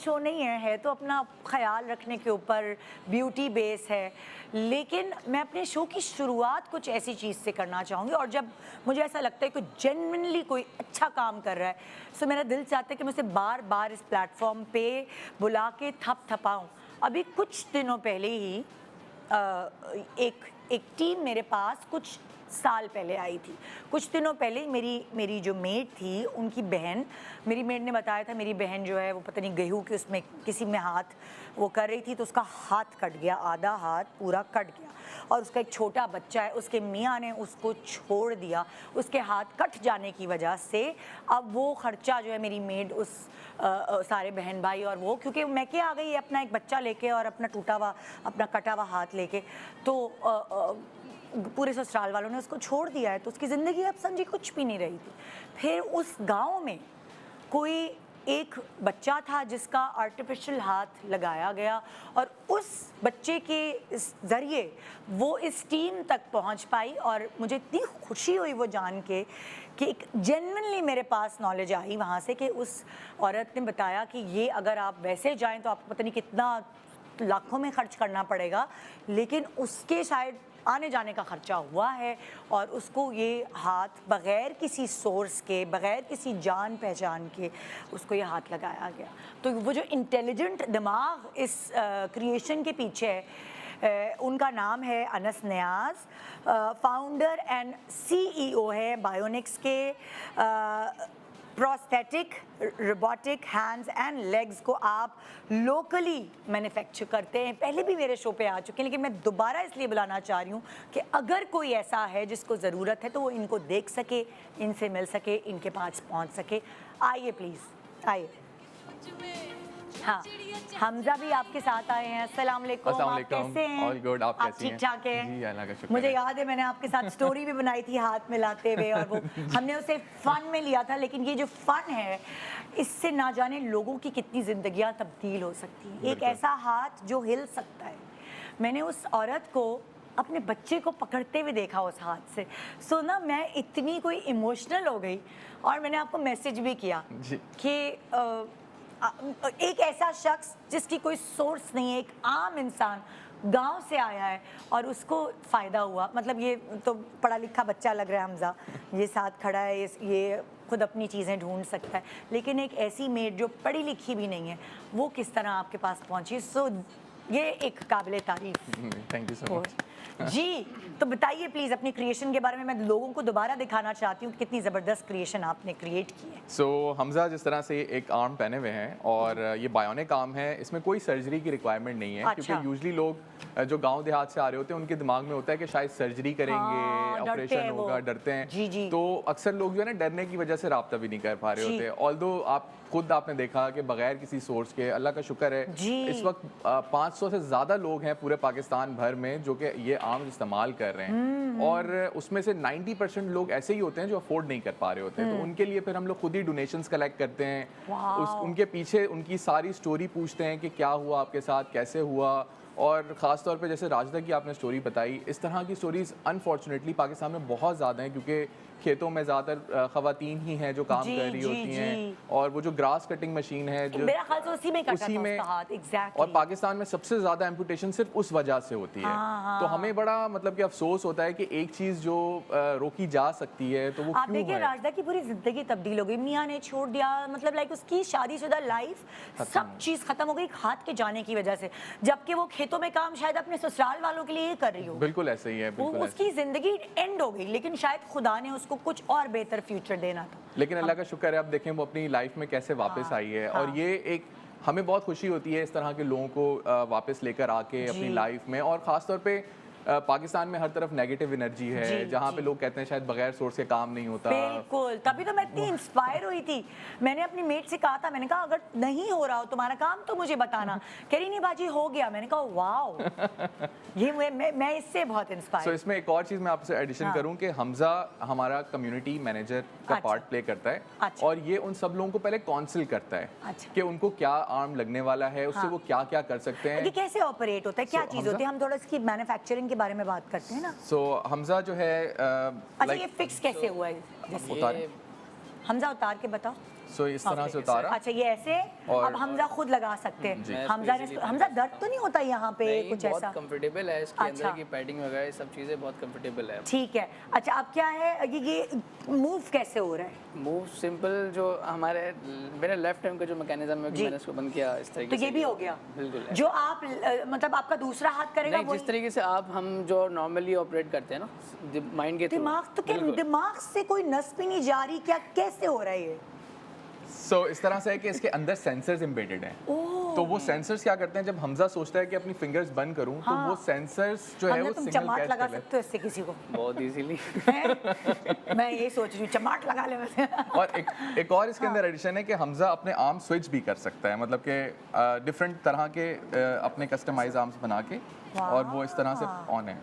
Show नहीं है तो अपना ख्याल रखने के ऊपर, ब्यूटी बेस है, लेकिन मैं अपने शो की शुरुआत कुछ ऐसी चीज़ से करना चाहूँगी। और जब मुझे ऐसा लगता है कि जेन्युइनली कोई अच्छा काम कर रहा है, तो मेरा दिल चाहता है कि मैं उसे बार बार इस प्लेटफॉर्म पे बुला के थपथपाऊँ। अभी कुछ दिनों पहले ही एक टीम मेरे पास कुछ साल पहले आई थी। कुछ दिनों पहले मेरी जो मेड थी, उनकी बहन, मेरी मेड ने बताया था मेरी बहन जो है वो पता नहीं गेहूं कि उसमें किसी में हाथ वो कर रही थी, तो उसका हाथ कट गया, आधा हाथ पूरा कट गया। और उसका एक छोटा बच्चा है, उसके मियाँ ने उसको छोड़ दिया। उसके हाथ कट जाने की वजह से अब वो खर्चा जो है मेरी मेड उस सारे बहन भाई और वो, क्योंकि मैं क्या आ गई अपना एक बच्चा लेके और अपना टूटा हुआ, अपना कटा हुआ हाथ लेके, तो पूरे ससुराल वालों ने उसको छोड़ दिया है। तो उसकी ज़िंदगी अब समझी कुछ भी नहीं रही थी। फिर उस गांव में कोई एक बच्चा था जिसका आर्टिफिशियल हाथ लगाया गया, और उस बच्चे के ज़रिए वो इस टीम तक पहुंच पाई। और मुझे इतनी खुशी हुई वो जान के कि एक जेन्युइनली मेरे पास नॉलेज आई वहाँ से कि उस औरत ने बताया कि ये अगर आप वैसे जाएं तो आपको पता नहीं कितना लाखों में खर्च करना पड़ेगा, लेकिन उसके शायद आने जाने का खर्चा हुआ है, और उसको ये हाथ बग़ैर किसी सोर्स के, बग़ैर किसी जान पहचान के उसको ये हाथ लगाया गया। तो वो जो इंटेलिजेंट दिमाग इस क्रिएशन के पीछे है, उनका नाम है अनस नियाज़, फाउंडर एंड सीईओ है बायोनिक्स के। Prosthetic robotic hands and legs को आप लोकली मैन्युफैक्चर करते हैं। पहले भी मेरे शो पे आ चुके हैं, लेकिन मैं दोबारा इसलिए बुलाना चाह रही हूँ कि अगर कोई ऐसा है जिसको ज़रूरत है तो वो इनको देख सके, इनसे मिल सके, इनके पास पहुँच सके। आइए प्लीज़, आइए। हाँ, हमजा भी आपके साथ आए हैं। अस्सलाम वालेकुम, आप कैसे हैं? ऑल गुड, आप कैसी हैं? ठीक ठाक हैं? जी, अल्लाह का शुक्र मुझे है। याद है मैंने आपके साथ स्टोरी भी बनाई थी हाथ मिलाते हुए, और वो हमने उसे फन में लिया था। लेकिन ये जो फन है, इससे ना जाने लोगों की कितनी जिंदगियां तब्दील हो सकती हैं। एक ऐसा हाथ जो हिल सकता है। मैंने उस औरत को अपने बच्चे को पकड़ते हुए देखा उस हाथ से। सो ना मैं इतनी कोई इमोशनल हो गई, और मैंने आपको मैसेज भी किया कि एक ऐसा शख्स जिसकी कोई सोर्स नहीं है, एक आम इंसान गांव से आया है और उसको फ़ायदा हुआ। मतलब ये तो पढ़ा लिखा बच्चा लग रहा है हमजा, ये साथ खड़ा है, ये खुद अपनी चीज़ें ढूंढ सकता है, लेकिन एक ऐसी मेड जो पढ़ी लिखी भी नहीं है, वो किस तरह आपके पास पहुंची। सो ये एक काबिले तारीफ। थैंक यू सो मच जी, तो बताइए प्लीज़ अपनी क्रिएशन के बारे में। मैं लोगों को दोबारा दिखाना चाहती हूँ कितनी ज़बरदस्त क्रिएशन आपने क्रिएट की है। सो हमजा जिस तरह से एक आर्म पहने हुए हैं, और ये बायोनिक आर्म है, इसमें कोई सर्जरी की रिक्वायरमेंट नहीं है। अच्छा। क्योंकि यूजली लोग जो गांव देहात से आ रहे होते हैं, उनके दिमाग में होता है कि शायद सर्जरी करेंगे, ऑपरेशन होगा, डरते हैं। जी जी। तो अक्सर लोग जो है ना, डरने की वजह से राब्ता भी नहीं कर पा रहे होते। ऑल्दो आपने देखा कि बगैर किसी सोर्स के, अल्लाह का शुक्र है, इस वक्त 500 से ज़्यादा लोग हैं पूरे पाकिस्तान भर में जो कि ये आर्म इस्तेमाल कर रहे हैं। और उसमें से 90% लोग ऐसे ही होते हैं जो अफोर्ड नहीं कर पा रहे होते हैं। तो उनके लिए फिर हम लोग खुद ही डोनेशंस कलेक्ट करते हैं। उनके पीछे उनकी सारी स्टोरी पूछते हैं कि क्या हुआ आपके साथ, कैसे हुआ। और ख़ास तौर पे जैसे राजदा की आपने स्टोरी बताई, इस तरह की स्टोरीज़ अनफॉर्चुनेटली पाकिस्तान में बहुत ज़्यादा हैं, क्योंकि खेतों में ज़्यादातर ख़वातीन ही हैं जो काम कर रही होती हैं। और वो जो ग्रास कटिंग मशीन है जो मेरा ख्याल से उसी में कटा था उसका हाथ। और पाकिस्तान में सबसे ज़्यादा एम्पुटेशन सिर्फ उस वजह से होती है। तो हमें बड़ा मतलब कि अफसोस होता है कि एक चीज़ जो रोकी जा सकती है तो वो आप देखिए, राजदा की पूरी जिंदगी तब्दील हो गई। मियाँ ने छोड़ दिया, मतलब लाइक उसकी शादीशुदा लाइफ सब चीज़ खत्म हो गई हाथ के जाने की वजह से, जबकि वो खेतों में काम शायद अपने ससुराल वालों के लिए कर रही हो। बिल्कुल ऐसे ही है, बिल्कुल उसकी जिंदगी एंड हो गई, लेकिन शायद खुदा ने उसको कुछ और बेहतर फ्यूचर देना था। लेकिन अल्लाह का शुक्र है, अब देखें वो अपनी लाइफ में कैसे वापस आई है। और ये एक हमें बहुत खुशी होती है इस तरह के लोगों को वापस लेकर आके अपनी लाइफ में। और ख़ास तौर पे पाकिस्तान में हर तरफ नेगेटिव एनर्जी है, जहाँ पे लोग कहते हैं शायद बगैर सोर्स के काम नहीं होता। बिल्कुल, तभी तो मैं इतनी इंस्पायर हुई थी। मैंने अपनी मेट से कहा था, मैंने कहा अगर नहीं हो रहा हो तुम्हारा काम तो मुझे बताना। कह रही नहीं बाजी हो गया। मैंने कहा वाओ, ये मैं इससे बहुत इंस्पायर। सो इसमें एक और चीज़ मैं आपसे एडिशन करूँ कि हमजा हमारा कम्युनिटी मैनेजर का पार्ट प्ले करता है। और ये उन सब लोगों को पहले काउंसिल करता है कि उनको क्या आर्म लगने वाला है, उससे वो क्या क्या कर सकते हैं, ये कैसे ऑपरेट होता है, क्या चीज़ होती है। हम थोड़ा इसकी मैन्युफैक्चरिंग के बारे में बात करते हैं ना। सो हमजा जो है अच्छा, ये फिक्स कैसे हुआ है? जैसे हमजा उतार के बताओ। सो इस तरह से उतारा। अच्छा ये ऐसे और- अब हमजा खुद लगा सकते जी। हैं। हमजा दर्द तो नहीं होता यहाँ पे नहीं, कुछ बहुत ऐसा? कंफर्टेबल है, इसके अच्छा। अंदर की पैडिंग वगैरह ये सब चीज़ें बहुत कंफर्टेबल है। ठीक है। अच्छा अब क्या है ये मूव कैसे हो रहा है? मूव सिंपल, जो हमारे मेरे लेफ्ट हैंड का जो मैकेनिज्म है जी। मैंने इसको बंद किया इस तरीके तो से। ये भी हो गया? बिल्कुल है। जो आप मतलब आपका दूसरा हाथ करेगा नहीं, जिस तरीके से आप हम जो नॉर्मली ऑपरेट करते हैं ना माइंड के थ्रू। दिमाग तो क्या, बिल्कुल। दिमाग से कोई नस भी नहीं जा रही क्या? कैसे हो रहा है ये? सो इस तरह से है कि इसके अंदर सेंसर्स एम्बेडेड हैं। तो वो सेंसर्स क्या करते हैं, जब हमजा सोचता है कि अपनी फिंगर्स बंद करूं तो वो सेंसर्स जो है हमने वो तुम सिग्नल चमाट कैच लगा कर लेते सकते हो इससे किसी को? बहुत इजीली। हैं? मैं ये सोच रही हूँ चमाट लगा ले वैसे। हैं। और एक और इसके अंदर एडिशन है कि हमजा अपने आर्म स्विच भी कर सकता है, मतलब कि डिफरेंट तरह के अपने कस्टमाइज आर्म्स बना के, और वो इस तरह से ऑन है।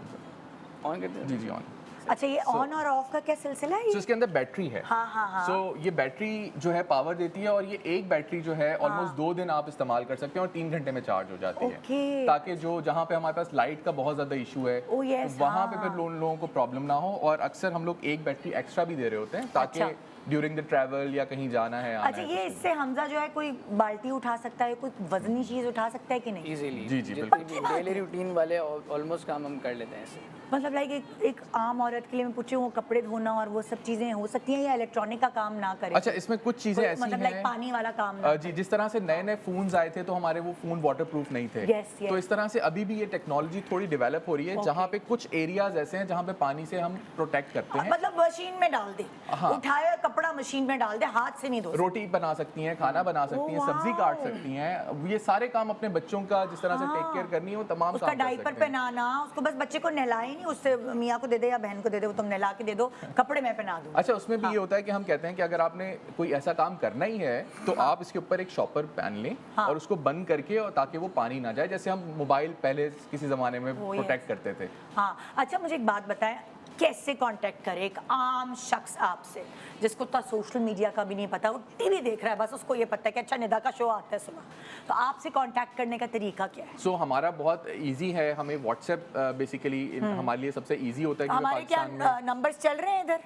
ऑन करते हैं। जी जी ऑन। अच्छा ये ऑन और ऑफ का क्या सिलसिला है सो ये? इसके अंदर बैटरी है। हाँ। सो ये बैटरी जो है पावर देती है, और ये एक बैटरी जो है ऑलमोस्ट 2 दिन आप इस्तेमाल कर सकते हैं और 3 घंटे में चार्ज हो जाती ओके। है, ताकि जो जहाँ पे हमारे पास लाइट का बहुत ज़्यादा इशू है Oh, yes, तो वहाँ पे हाँ। फिर लोगों को प्रॉब्लम ना हो। और अक्सर हम लोग एक बैटरी एक्स्ट्रा भी दे रहे होते हैं ताकि अच्छा। ड्यूरिंग द ट्रैवल या कहीं जाना है, आना अच्छा है, ये तो इससे हमजा जो है कोई बाल्टी उठा सकता है, कोई वजनी चीज उठा सकता है कि नहीं? इजीली। जी, जी, जितनी बिल्कुल। भी डेली रूटीन वाले ऑलमोस्ट काम हम कर लेते हैं इससे। मतलब लाइक एक आम औरत के लिए मैं पूछ रही हूँ, वो कपड़े धोना और वो सब चीजें हो सकती हैं या इलेक्ट्रॉनिक का काम ना करे? अच्छा इसमें कुछ चीज़ें कोई ऐसी मतलब हैं लाइक पानी वाला काम ना जी, जिस तरह से नए नए फोन्स आए थे तो हमारे वो फोन वाटरप्रूफ नहीं थे। Yes, yes. तो इस तरह से अभी भी ये टेक्नोलॉजी थोड़ी डेवलप हो रही है, जहाँ पे कुछ एरियाज ऐसे हैं जहाँ पे पानी से हम प्रोटेक्ट करते हैं। मतलब मशीन में डाल दे, हाँ। उठाया कपड़ा मशीन में डाल दे, हाथ से नहीं धो सकते। रोटी बना सकती हैं, खाना बना सकती हैं, सब्जी वाओ। काट सकती हैं, ये सारे काम अपने बच्चों का जिस तरह से टेक केयर करनी है वो तमाम उसका काम कर डायपर सकते हैं। पहनाना, उसको बस बच्चे को नहलाए नहीं, उससे मियाँ को दे दे या बहन को दे दे, वो तुम नहला के दे दो, कपड़े मैं पहना दूँ। अच्छा उसमें भी ये होता है कि हम कहते हैं कि अगर आपने कोई ऐसा काम करना ही है तो आप इसके ऊपर एक शॉपर पहन लें और उसको बंद करके, और ताकि वो पानी ना जाए, जैसे हम मोबाइल पहले किसी ज़माने में Oh, प्रोटेक्ट करते थे। हाँ। अच्छा मुझे एक बात बताएं, कैसे कांटेक्ट करे एक आम शख्स आपसे जिसको तो सोशल मीडिया का भी नहीं पता, वो टीवी देख रहा है बस, उसको ये पता है कि अच्छा निदा का शो आता है सुबह, तो आपसे कांटेक्ट करने का तरीका क्या है? सो हमारा बहुत इजी है, हमें व्हाट्सएप बेसिकली हमारे लिए सबसे इजी होता है, क्योंकि हमारे क्या पाकिस्तान में नंबर्स चल रहे हैं इधर?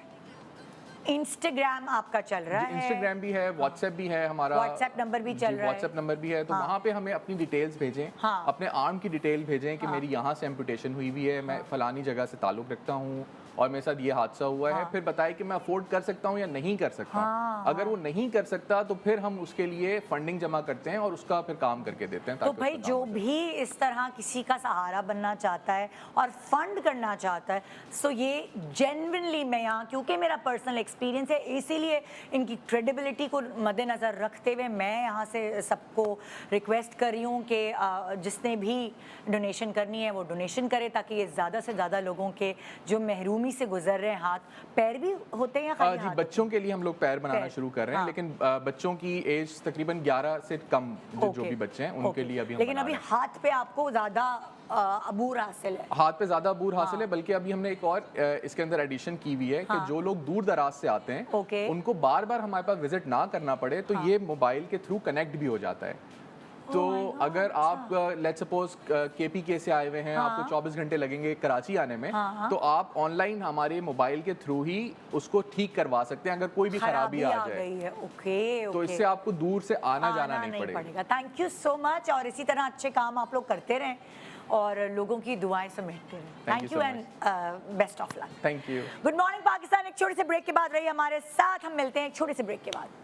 इंस्टाग्राम आपका चल रहा है? इंस्टाग्राम भी है, व्हाट्सएप भी है हमारा, व्हाट्सएप नंबर भी चल रहा है? व्हाट्सएप नंबर भी है, तो वहाँ पे हमें अपनी डिटेल्स भेजें, हाँ। अपने आर्म की डिटेल भेजें कि मेरी यहाँ से एम्पुटेशन हुई हुई है, मैं फलानी जगह से ताल्लुक़ रखता हूँ और मेरे साथ ये हादसा हुआ है, फिर बताएं कि मैं अफोर्ड कर सकता हूँ या नहीं कर सकता हूँ। अगर वो नहीं कर सकता तो फिर हम उसके लिए फंडिंग जमा करते हैं और उसका फिर काम करके देते हैं। तो ताकि भाई उसका जो काम हो जाए। भी इस तरह किसी का सहारा बनना चाहता है और फंड करना चाहता है, सो ये जेन्युइनली मैं यहाँ, क्योंकि मेरा पर्सनल एक्सपीरियंस है, इसीलिए इनकी क्रेडिबिलिटी को मद्देनज़र रखते हुए मैं यहाँ से सबको रिक्वेस्ट कर रही हूँ कि जिसने भी डोनेशन करनी है वो डोनेशन करे, ताकि ये ज़्यादा से ज़्यादा लोगों के जो महरूमी से गुजर रहे हैं, हाथ पैर भी होते हैं या खाली जी हाथ? बच्चों के लिए हम लोग पैर बनाना पैर, शुरू कर रहे हैं, हाँ। लेकिन बच्चों की एज तकरीबन 11 से कम जो ओके, भी बच्चे हैं उनके ओके। लिए अभी हम लेकिन बना अभी रहे हैं। हाथ पे आपको ज़्यादा अबूर हासिल है? हाथ पे ज़्यादा अबूर हासिल है, बल्कि अभी हमने एक और इसके अंदर एडिशन की हुई है कि जो लोग दूर दराज से आते हैं ओके। उनको बार बार हमारे पास विजिट ना करना पड़े, तो ये मोबाइल के थ्रू कनेक्ट भी हो जाता है। तो अगर आप लेट्स सपोज KPK से आए हुए हैं, आपको 24 घंटे लगेंगे कराची आने में, तो आप ऑनलाइन हमारे मोबाइल के थ्रू ही उसको ठीक करवा सकते हैं अगर कोई भी खराबी आ जाए। गई है। ओके तो ओके। इससे आपको दूर से आना जाना नहीं पड़ेगा। थैंक यू सो मच, और इसी तरह अच्छे काम आप लोग करते रहें और लोगों की दुआएं समेटते रहें। Thank thank you you so and best of luck. Thank you. Good morning Pakistan एक छोटे से ब्रेक के बाद रहिए हमारे साथ, हम मिलते हैं एक छोटे से ब्रेक के बाद।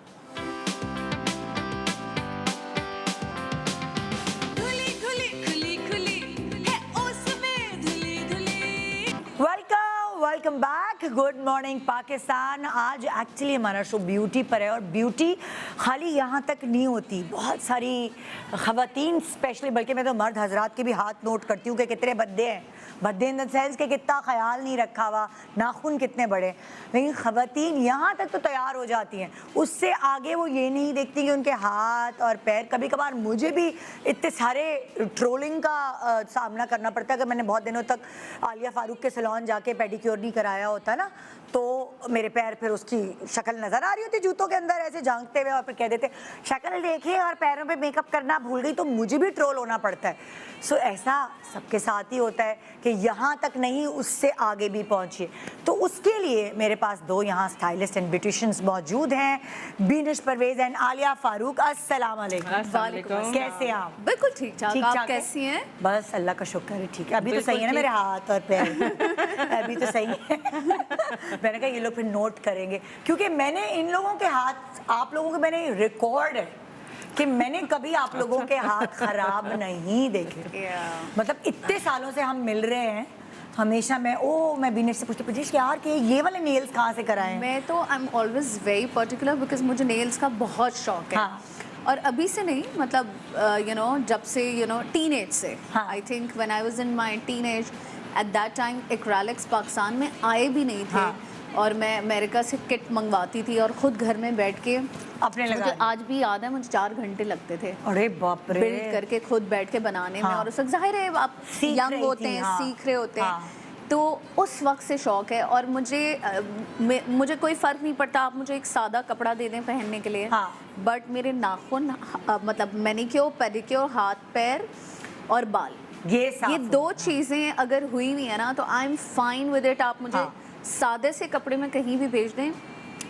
Welcome back, good morning Pakistan. आज एक्चुअली हमारा शो ब्यूटी पर है, और ब्यूटी खाली यहाँ तक नहीं होती, बहुत सारी ख़वातीन स्पेशली, बल्कि मैं तो मर्द हजरात के भी हाथ नोट करती हूँ कि कितने भद्दे हैं, भद्दे इन द सेंस कि कितना ख्याल नहीं रखा हुआ, नाखून कितने बड़े, लेकिन ख़वातीन यहाँ तक तो तैयार हो जाती हैं, उससे आगे वो ये नहीं देखती कि उनके हाथ और पैर। कभी कभार मुझे भी इतने सारे ट्रोलिंग का सामना करना पड़ता है कि मैंने बहुत दिनों तक आलिया फारूक के सैलून जाके पेडिक्योर नहीं कराया होता, होता है ना, तो मेरे पैर फिर उसकी शक्ल नजर आ रही होती जूतों के अंदर ऐसे झांकते हुए, और फिर कह देते शक्ल देखिए और पैरों पे मेकअप करना भूल गई, तो मुझे भी ट्रोल होना पड़ता है। सो ऐसा सबके साथ ही होता है कि यहाँ तक नहीं, उससे आगे भी पहुँचिए। तो उसके लिए मेरे पास 2 यहाँ स्टाइलिस्ट एंड ब्यूटिशियंस मौजूद हैं, बीनिश परवेज एंड आलिया फारूक। अस्सलाम वालेकुम, कैसे हैं आप? बिल्कुल ठीक ठाक। आप कैसी हैं? बस अल्लाह का शुक्र है, ठीक है। अभी तो सही है ना मेरे हाथ और पैर? अभी तो सही है। मैंने कहा ये लोग फिर नोट करेंगे, क्योंकि मैंने इन लोगों के हाथ, आप लोगों के मैंने रिकॉर्ड है कि मैंने कभी आप लोगों के हाथ खराब नहीं देखे। मतलब इतने सालों से हम मिल रहे हैं, हमेशा मैं बीनेश से पूछती पूछती यार कि ये वाले नेल्स कहाँ से कराए हैं? मैं तो I am always very particular because मुझे नेल्स का बहुत शौक है। हाँ। और अभी से नहीं, मतलब जब से टीनेज से, हाँ। I think when I was in my teenage at that time acrylics Pakistan में आए भी नहीं थे। हाँ। और मैं अमेरिका से किट मंगवाती थी और खुद घर में बैठ के अपने लगा मुझे आज भी याद है, मुझे 4 घंटे लगते थे अरे बाप रे, बिल्ड करके खुद बैठ के बनाने में। हाँ। और उस वक्त जाहिर है आप सीख यंग रही होते थी, हैं, हाँ। सीख रहे होते हैं। हाँ। तो उस वक्त से शौक है। और मुझे कोई फ़र्क नहीं पड़ता, आप मुझे एक सादा कपड़ा दे दें पहनने के लिए, हाँ। बट मेरे नाखून, मतलब मैनिक्योर, पेडिक्योर, हाथ पैर और बाल, ये 2 चीज़ें अगर हुई हुई है ना, तो I am fine with it. आप मुझे हाँ। सादे से कपड़े में कहीं भी भेज दें,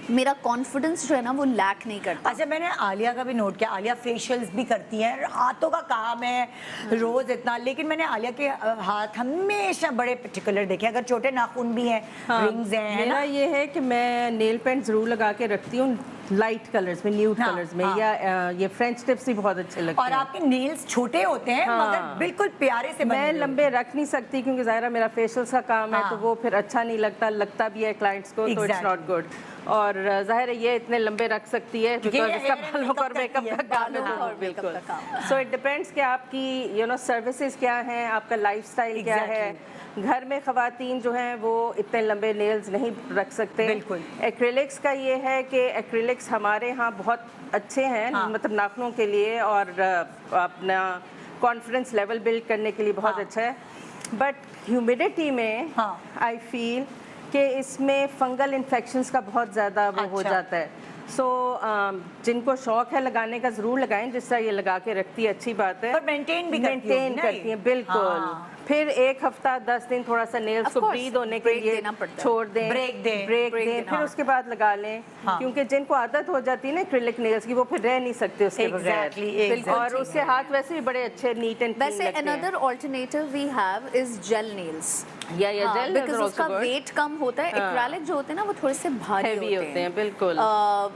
मेरा कॉन्फिडेंस जो है ना वो लैक नहीं करता। अच्छा, मैंने आलिया का भी नोट किया, आलिया फेशियल्स भी करती है, हाथों का काम है रोज इतना, लेकिन मैंने आलिया के हाथ हमेशा बड़े पर्टिकुलर देखे, अगर छोटे नाखून भी हैं, रिंग्स हैं, है मेरा ना? ये है कि मैं नेल पेंट ज़रूर लगा के रखती हूँ लाइट कलर्स में, न्यूड हाँ, कलर्स में, हाँ। या ये फ्रेंच टिप्स भी बहुत अच्छे लगते और हैं। आपके नेल्स छोटे होते हैं, हाँ। मगर बिल्कुल प्यारे से बने मैं हुए। लंबे रख नहीं सकती क्योंकि ज़ाहिर मेरा फेशियल्स का काम है, हाँ। तो वो फिर अच्छा नहीं लगता भी है क्लाइंट्स को, तो इट्स नॉट गुड। और ज़ाहिर है ये इतने लंबे रख सकती है क्योंकि बिकॉज ये इसका hair and बालों और makeup मेकअप करती है। का काम है। बालों और बिल्कुल makeup का काम। सो इट डिपेंड्स कि आपकी सर्विसेज क्या हैं, आपका लाइफस्टाइल क्या है। घर में ख़वातीन जो हैं वो इतने लंबे नेल्स नहीं रख सकते। बिल्कुल। एक्रिलिक्स का ये है कि एक्रिलिक्स हमारे यहाँ बहुत अच्छे हैं, हाँ। मतलब नाखूनों के लिए और अपना कॉन्फिडेंस लेवल बिल्ड करने के लिए बहुत हाँ। अच्छा है। बट ह्यूमिडिटी में हाँ। आई फील कि इसमें फंगल इन्फेक्शंस का बहुत ज़्यादा वो हो अच्छा। जाता है। सो जिनको शौक है लगाने का ज़रूर लगाएं, जिस तरह ये लगा के रखती है अच्छी बात है। पर मेंटेन भी करती होगी मेंटेन ना करती ये? हैं बिल्कुल। हाँ। फिर 1 हफ्ता 10 दिन थोड़ा सा नेल्स Of को course, ब्रीद होने के break लिए देना पड़ता है। छोड़ दें, Break दें, ब्रेक break दें, देना। फिर उसके बाद लगा लें। हाँ। क्योंकि जिनको आदत हो जाती है ना एक्रिलिक नेल्स की, वो फिर रह नहीं सकते उसके Exactly, बगैर। exactly। और उससे हाथ वैसे भी बड़े अच्छे नीट एंड क्लीन वैसे लगते हैं। Another alternative we have is gel nails, या जेल बिकॉज उसका वेट कम होता है। हाँ। एक्रेलिक जो होते हैं ना वो थोड़े से भारी Heavy होते हैं, बिल्कुल।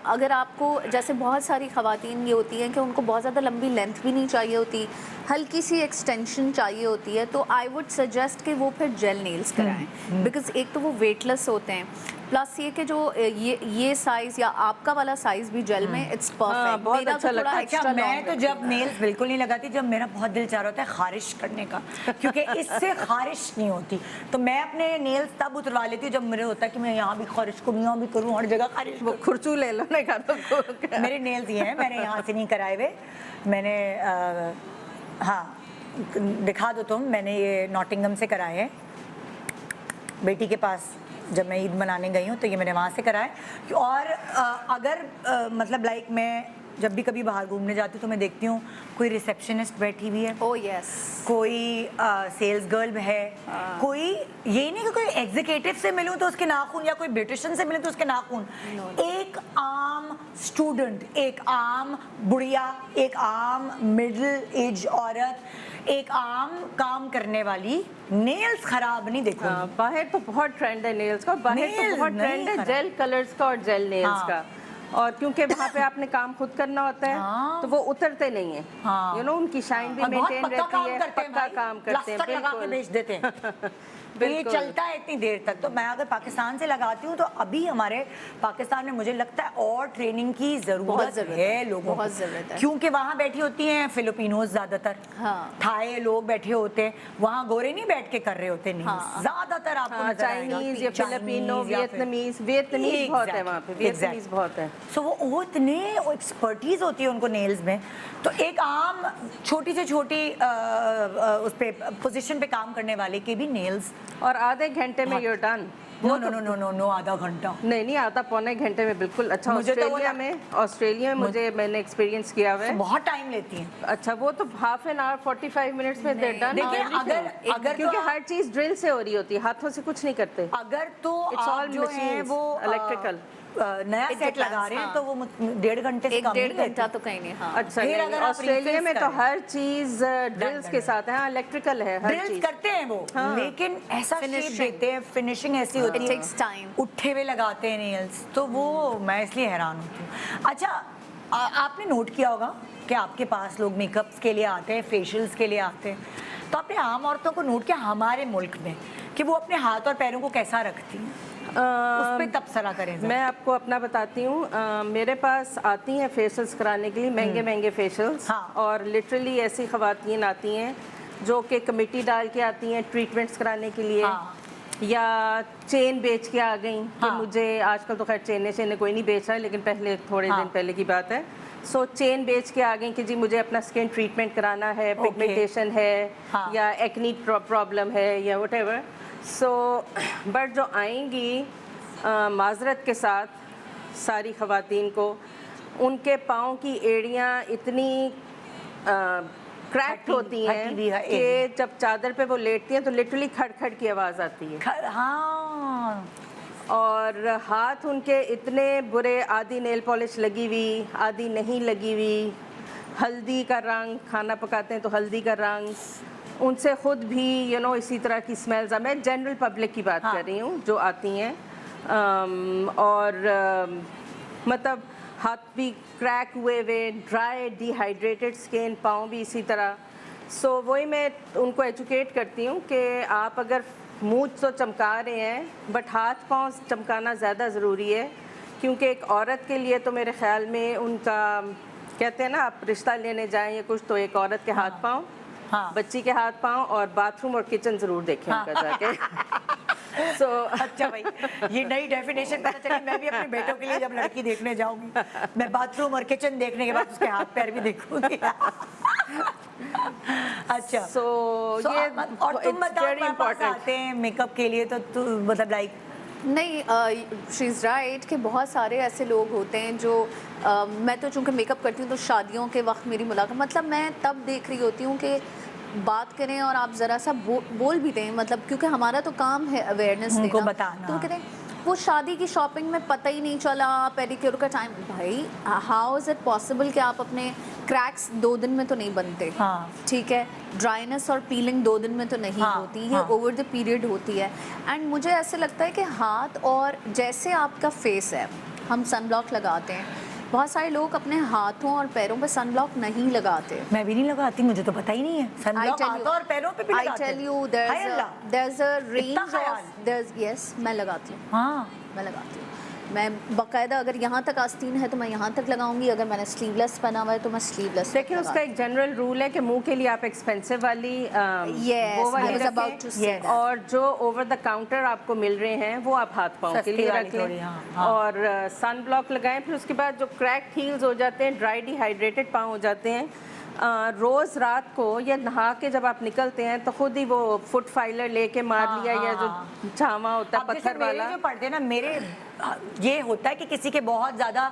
अगर आपको, जैसे बहुत सारी खवातीन ये होती हैं कि उनको बहुत ज़्यादा लंबी लेंथ भी नहीं चाहिए होती, हल्की सी एक्सटेंशन चाहिए होती है, तो आई वुड सजेस्ट कि वो फिर जेल नेल्स कराएं। बिकॉज एक तो वो वेटलेस होते हैं, प्लस ये कि जो ये साइज या आपका वाला साइज भी जेल में इट्स परफेक्ट। बहुत अच्छा लगता है। अच्छा, मैं तो जब नेल्स बिल्कुल नहीं लगाती, जब मेरा बहुत दिल चाह रहा होता है खारिश करने का, क्योंकि इससे खारिश नहीं होती, तो मैं अपने नेल्स तब उतरवा लेती हूँ जब मेरे होता है कि मैं यहाँ भी खारिश करूँ, यहाँ भी करूँ, हर जगह खारिश वो खुरचू ले लो नहीं तो मेरे नेल्स ये हैं, मैंने यहाँ से नहीं कराए हुए। मैंने हाँ दिखा दो तुम, मैंने ये नॉटिंगम से कराए हैं बेटी के पास, जब मैं ईद मनाने गई हूँ तो ये मैंने वहाँ से कराए। और अगर मतलब लाइक मैं जब भी कभी बाहर घूमने जाती हूँ तो मैं देखती हूँ कोई रिसेप्शनिस्ट बैठी हुई है, ओह यस, कोई सेल्स गर्ल है, कोई ये नहीं कि कोई एग्जीक्यूटिव से मिलूं तो उसके नाखून, या कोई ब्यूटिशियन से मिलूं तो उसके नाखून। एक आम स्टूडेंट, एक आम बुढ़िया, एक आम मिडिल एज औरत, एक आम काम करने वाली नेल्स खराब नहीं देखो। बाहर तो बहुत ट्रेंड है नेल्स का, बाहर तो Nails बहुत नहीं ट्रेंड है खराब। जेल कलर्स का और जेल नेल्स हाँ। का। और क्योंकि वहाँ पे आपने काम खुद करना होता है, हाँ। तो वो उतरते नहीं है। हाँ। यू नो उनकी शाइन भी और बहुत मेंटेन पक्का रहती काम है, करते हैं पक्का भाई, काम करते हैं, प्लास्टर लगा के बिल्कुल। बेच देते हैं। तो ये बिल्कुल। चलता है इतनी देर तक। तो मैं अगर पाकिस्तान से लगाती हूँ तो अभी हमारे पाकिस्तान में मुझे लगता है और ट्रेनिंग की बहुत जरूरत ज़रूरत है है, लोगों बहुत को। ज़रूरत है। क्योंकि वहाँ बैठी होती हैं फिलिपिनोज ज्यादातर, हाँ। थाई लोग बैठे होते हैं, वहाँ गोरे नहीं बैठ के कर रहे होते नहीं, हाँ। ज्यादातर आपको हाँ, नजर आएगा। चाइनीज या फिलिपिनो, Chinese या फिर- वियतनामीज बहुत है वहाँ पे, Exactly, वियतनामीज exactly। बहुत है। सो वो इतने एक्सपर्टीज होती है उनको नेल्स में। तो एक आम छोटी से छोटी उस पे पोजीशन पे काम करने वाले के भी नेल्स और आधे घंटे में you're done। No no no no no आधा घंटा नहीं नहीं, आधा पौने घंटे में बिल्कुल अच्छा। मुझे तो वो ऑस्ट्रेलिया में मैंने एक्सपीरियंस किया हुआ है। बहुत टाइम लेती है। अच्छा, वो तो हाफ एन आवर 45 मिनट्स में they're done देखिए, everything। अगर क्योंकि तो हर चीज ड्रिल से हो रही होती है, हाथों से कुछ नहीं करते। अगर तो It's आप all जो है machines, वो electrical। नया It सेट depends, लगा रहे हैं हाँ। तो वो 1.5 घंटे से एक कम 1.5 नहीं घंटा लेते। तो कहीं नहीं। हाँ, अच्छा, फिर नहीं, अगर आप ऑस्ट्रेलिया में तो refills हर चीज ड्रिल्स के done। साथ है। हाँ, इलेक्ट्रिकल है हर ड्रिल्स चीज। करते हैं वो, लेकिन ऐसा शेप Finishing। देते हैं, फिनिशिंग ऐसी होती It है, takes time। उठे हुए लगाते हैं नेल्स, तो वो मैं इसलिए हैरान होती हूँ। अच्छा, आपने नोट किया होगा कि आपके पास लोग मेकअप्स के लिए आते हैं, फेशियल्स के लिए आते हैं, तो आपने आम औरतों को नोट किया हमारे मुल्क में कि वो अपने हाथ और पैरों को कैसा रखती हैं? उस पे तबसरा करें जरा। मैं आपको अपना बताती हूँ। मेरे पास आती हैं फेशियल्स कराने के लिए, महंगे महंगे फेशियल्स। हाँ। और लिटरली ऐसी ख़वातीन आती हैं जो कि कमेटी डाल के आती हैं ट्रीटमेंट्स कराने के लिए। हाँ। या चेन बेच के आ गई कि हाँ। मुझे, आजकल तो खैर चेन कोई नहीं बेच रहा है, लेकिन पहले थोड़े दिन पहले की बात है। सो चेन बेच के आ गई कि जी मुझे अपना स्किन ट्रीटमेंट कराना है, पिगमेंटेशन है, हाँ। या एक्नी प्रॉब्लम है, या व्हाटएवर। सो बट जो आएंगी माजरत के साथ, सारी ख़वातीन को उनके पाँव की एड़ियाँ इतनी क्रैक्ट होती हैं फटी हुई है कि जब चादर पे वो लेटती हैं तो लिटरली खड़खड़ की आवाज़ आती है। हाँ, और हाथ उनके इतने बुरे, आधी नेल पॉलिश लगी हुई, आधी नहीं लगी हुई, हल्दी का रंग, खाना पकाते हैं तो हल्दी का रंग, उनसे खुद भी इसी तरह की स्मेल्स। मैं जनरल पब्लिक की बात कर रही हूँ जो आती हैं। मतलब हाथ भी क्रैक हुए हुए, ड्राई डिहाइड्रेटेड स्किन, पाँव भी इसी तरह। सो वही मैं उनको एजुकेट करती हूँ कि आप अगर मुँह तो चमका रहे हैं बट हाथ पाँव चमकाना ज़्यादा ज़रूरी है, क्योंकि एक औरत के लिए तो मेरे ख्याल में उनका, कहते हैं ना, आप रिश्ता लेने जाएं या कुछ तो एक औरत के हाथ पाँव, हाँ। बच्ची के हाथ पाँव और बाथरूम और किचन ज़रूर देखें उनका जाके। सो अच्छा भाई, ये नई डेफिनेशन पता चली। मैं भी अपने बेटों के लिए जब लड़की देखने जाऊंगी, मैं बाथरूम और किचन देखने के बाद उसके हाथ पैर भी देखूंगी। अच्छा, ये और तुम बताओ, very तुम्हारे पास important। आते हैं मेकअप के लिए तो तू मतलब लाइक नहीं, शी इज़ राइट कि बहुत सारे ऐसे लोग होते हैं जो मैं तो चूँकि मेकअप करती हूँ तो शादियों के वक्त मेरी मुलाकात, मतलब मैं तब देख रही होती हूँ कि बात करें और आप ज़रा सा बोल भी दें, मतलब क्योंकि हमारा तो काम है अवेयरनेस उनको देना। बताना। तो कहते हैं वो शादी की शॉपिंग में पता ही नहीं चला, पेडिक्योर का टाइम। भाई, हाउ इज़ इट पॉसिबल कि आप अपने क्रैक्स 2 दिन में तो नहीं बनते। हाँ। ठीक है, ड्राइनेस और पीलिंग 2 दिन में तो नहीं हाँ, होती, ये हाँ। ओवर द पीरियड होती है। एंड मुझे ऐसे लगता है कि हाथ, और जैसे आपका फेस है, हम सनब्लॉक लगाते हैं, बहुत सारे लोग अपने हाथों और पैरों पे सनब्लॉक नहीं लगाते। मैं भी नहीं लगाती, मुझे तो पता ही नहीं है। सनब्लॉक हाथों और पैरों पे भी I लगाते tell हैं। you, hi Allah. there's a range ख्याल। of, yes, मैं लगाती हूँ, हाँ, मैं लगाती हूँ। मैं बाकायदा, अगर यहाँ तक आस्तीन है तो मैं यहाँ तक लगाऊंगी, अगर मैंने स्लीवलेस पहना हुआ है तो मैं स्लीवलेस। देखिए, उसका एक जनरल रूल है कि मुंह के लिए आप एक्सपेंसिव वाली Yes, वो वाली I was रखें, about to say that। और जो ओवर द काउंटर आपको मिल रहे हैं वो आप हाथ पाँव के सस्ती लिए वाली रख लें। थोड़ी, हाँ, हाँ। और सन ब्लॉक लगाएं। फिर उसके बाद जो क्रैक हील्स हो जाते हैं, ड्राई डिहाइड्रेटेड पाँव हो जाते हैं, रोज़ रात को या नहा के जब आप निकलते हैं तो खुद ही वो फुट फाइलर लेके मार लिया, या जो झावा होता है अब जैसे पत्थर मेरे वाला। जो पढ़ते हैं ना, मेरे ये होता है कि किसी के बहुत ज़्यादा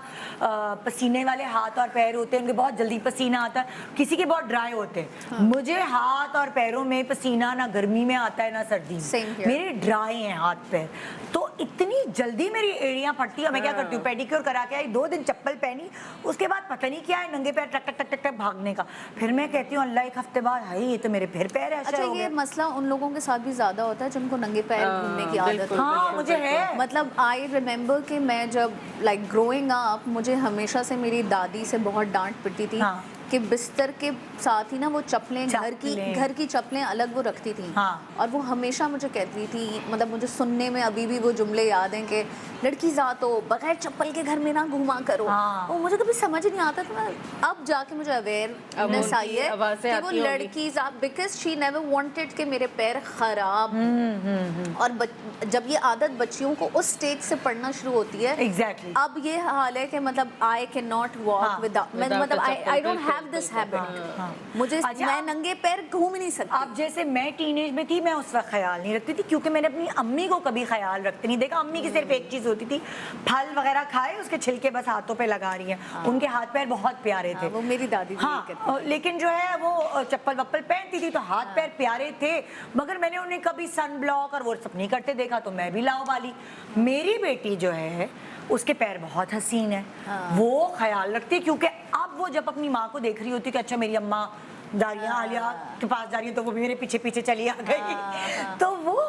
पसीने वाले हाथ और पैर होते हैं, उनके बहुत जल्दी पसीना आता है, किसी के बहुत ड्राई होते हैं। मुझे हाथ और पैरों में पसीना ना गर्मी में आता है ना सर्दी Same में, here। मेरे ड्राई हैं हाथ पैर, तो इतनी जल्दी मेरी एड़ियाँ फटती है। मैं क्या करती हूँ, पेडिक्योर करा के आई, 2 दिन चप्पल पहनी, उसके बाद पता नहीं क्या है, नंगे पैर टक टक टक टक टक भागने का। फिर मैं कहती हूँ अल्लाह, 1 हफ्ते बाद हाय ये तो मेरे फिर पैर ऐसे अच्छा, हो ये गए। मसला उन लोगों के साथ भी ज़्यादा होता है जिनको नंगे पैर घूमने की आदत बिल्कुल, होती है। हाँ, मुझे है। मतलब आई रिमेंबर कि मैं जब लाइक ग्रोइंग अप, मुझे हमेशा से मेरी दादी से बहुत डांट पड़ती थी हाँ। कि बिस्तर के साथ ही ना वो चप्पलें, घर की चप्पलें अलग वो रखती थी। हाँ। और वो हमेशा मुझे कहती थी, मतलब मुझे सुनने में अभी भी वो जुमले याद हैं कि लड़की ज़ात हो, बगैर चप्पल के घर में ना घुमा करो। हाँ। वो मुझे कभी समझ नहीं आता था। अब जाके मुझे अवेयरनेस आई है आवाज़ें कि वो आती होंगी। लड़की ज़ात, बिकॉज शी नेवर वांटेड कि मेरे पैर खराब हों। और जब ये आदत बच्चियों को उस स्टेज से पढ़ना शुरू होती है, Exactly। अब ये हाल है कि मतलब आई कैन नॉट वॉक हाँ, विदाउट, without मतलब a आई चप्पल, डोंट बिल्कुल। हैव हैव दिस हैबिट, मुझे अच्छा, मैं नंगे पैर घूम नहीं सकती। अब जैसे मैं टीनेज में थी, मैं उस वक्त ख्याल नहीं रखती थी क्योंकि मैंने अपनी अम्मी को कभी ख्याल रखते नहीं देखा। अम्मी की सिर्फ एक चीज़ होती थी, फल वगैरह खाए उसके छिलके बस हाथों पे लगा रही हैं। उनके हाथ पैर बहुत प्यारे थे। वो मेरी दादी भी यही करती हाँ, लेकिन जो है वो चप्पल वप्पल पहनती थी तो हाथ पैर प्यारे थे, मगर मैंने उन्हें कभी सन ब्लॉक और वो सब नहीं करते देखा, तो मैं भी लाओ वाली। मेरी बेटी जो है उसके पैर बहुत हसीन है, वो ख्याल रखती है क्योंकि अब वो जब अपनी माँ को देख रही होती है कि अच्छा मेरी अम्मा दारियाँ आलिया के पास जा रही है तो वो भी मेरे पीछे पीछे चली आ गई, तो वो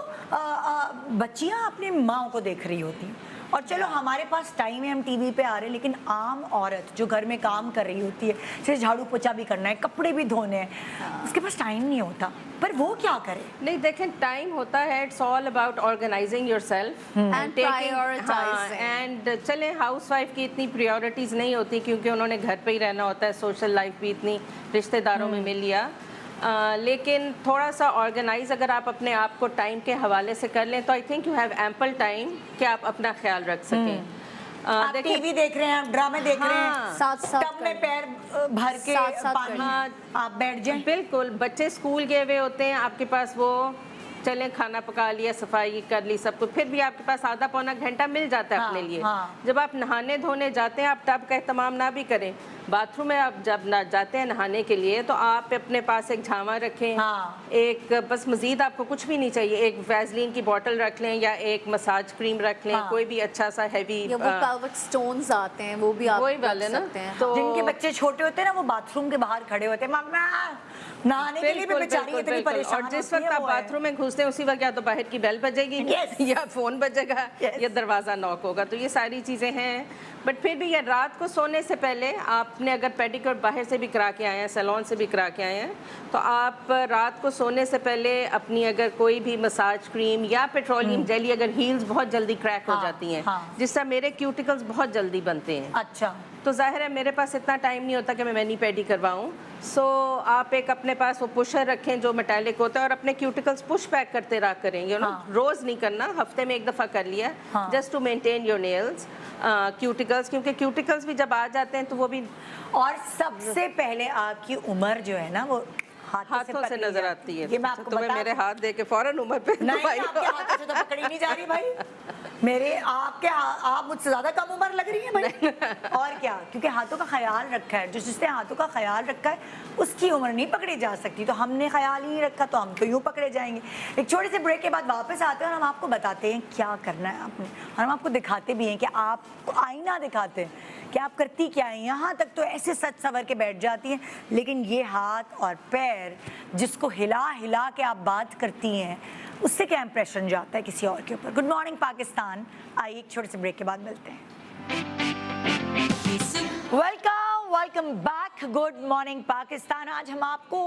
बच्चियाँ अपनी माँ को देख रही होती हैं। और चलो हमारे पास टाइम है, हम टीवी पे आ रहे हैं, लेकिन आम औरत जो घर में काम कर रही होती है, जैसे झाड़ू पोछा भी करना है, कपड़े भी धोने हैं, उसके पास टाइम नहीं होता, पर वो क्या करे? नहीं देखें, टाइम होता है, it's all about organizing yourself And prioritizing. And चले हाउसवाइफ की इतनी प्रायोरिटीज़ नहीं होती क्योंकि उन्होंने घर पे ही रहना होता है, सोशल लाइफ भी इतनी रिश्तेदारों में मिल लिया। लेकिन थोड़ा सा ऑर्गेनाइज अगर आप अपने आप को टाइम के हवाले से कर लें तो I think you have ample time कि आप अपना ख्याल रख सकें। आप टीवी देख रहे हैं, आप ड्रामे देख रहे हैं, साथ-साथ टब में पैर भर के साथ-साथ पानी आप बैठ जाएं। बिल्कुल, बच्चे स्कूल गए हुए होते हैं, आपके पास वो चलें खाना पका लिया, सफाई कर ली, सब कुछ, फिर भी आपके पास आधा पौना घंटा मिल जाता है अपने लिए। जब आप नहाने धोने जाते हैं, आप टब का इस्तेमाल ना भी करें, बाथरूम में आप जब ना जाते हैं नहाने के लिए तो आप अपने पास एक झामा रखें, एक बस मजीद आपको कुछ भी नहीं चाहिए, एक वैसलीन की बोतल रख लें या एक मसाज क्रीम रख लें, कोई भी अच्छा सा हैवी, या वो पेल्विक स्टोन्स आते हैं वो भी आप वही रख वाले ना, सकते हैं। तो जिनके बच्चे छोटे होते हैं ना, वो बाथरूम के बाहर खड़े होते हैं, मम्मा नहाने के लिए भी बेचारी इतनी परेशान और जिस होती वक्त है, आप वो है। बाथरूम में घुसते हैं उसी वक्त या तो बाहर की बेल बजेगी या फोन बजेगा या दरवाज़ा नॉक होगा, तो ये सारी चीज़ें हैं। बट फिर भी ये रात को सोने से पहले आपने अगर पेडिक्योर बाहर से भी करा के आए हैं, सैलून से भी करा के आए हैं, तो आप रात को सोने से पहले अपनी अगर कोई भी मसाज क्रीम या पेट्रोलियम जेली, अगर हील्स बहुत जल्दी क्रैक हो जाती हैं, जिससे मेरे क्यूटिकल्स बहुत जल्दी बनते हैं, अच्छा, तो जाहिर है मेरे पास इतना टाइम नहीं होता कि मैं मैनी पेडी करवाऊँ। सो आप एक अपने पास वो पुशर रखें जो मेटालिक होता है और अपने क्यूटिकल्स पुश बैक करते रहा करें, यू नो, रोज़ नहीं करना, हफ्ते में एक दफ़ा कर लिया, just to maintain your nails cuticles, क्योंकि क्यूटिकल्स भी जब आ जाते हैं तो वो भी, और सबसे पहले आपकी उम्र जो है ना वो हाथों से पकड़ी नजर जाती आती है। ये मैं आपको तुम्हें बता मेरे हाथ दे के फौरन उम्र पे नहीं, दवाई आपके हाथों से तो पकड़ी नहीं जा रही भाई, मेरे आपके आप मुझसे ज्यादा कम उम्र लग रही है भाई। और क्या, क्योंकि हाथों का ख्याल रखा है, जिसने हाथों का ख्याल रखा है उसकी उम्र नहीं पकड़ी जा सकती, तो हमने ख्याल ही नहीं रखा तो हम तो यूँ पकड़े जाएंगे। एक छोटे से ब्रेक के बाद वापस आते हैं और हम आपको बताते हैं क्या करना है आपने, और हम आपको दिखाते भी हैं कि आपको आईना दिखाते हैं कि आप करती क्या है। यहाँ तक तो ऐसे सच सवर के बैठ जाती हैं, लेकिन ये हाथ और पैर जिसको हिला हिला के आप बात करती हैं, उससे क्या इंप्रेशन जाता है किसी और के ऊपर। गुड मॉर्निंग पाकिस्तान, आइए एक छोटे से ब्रेक के बाद मिलते हैं। Welcome back, good morning Pakistan. आज हम आपको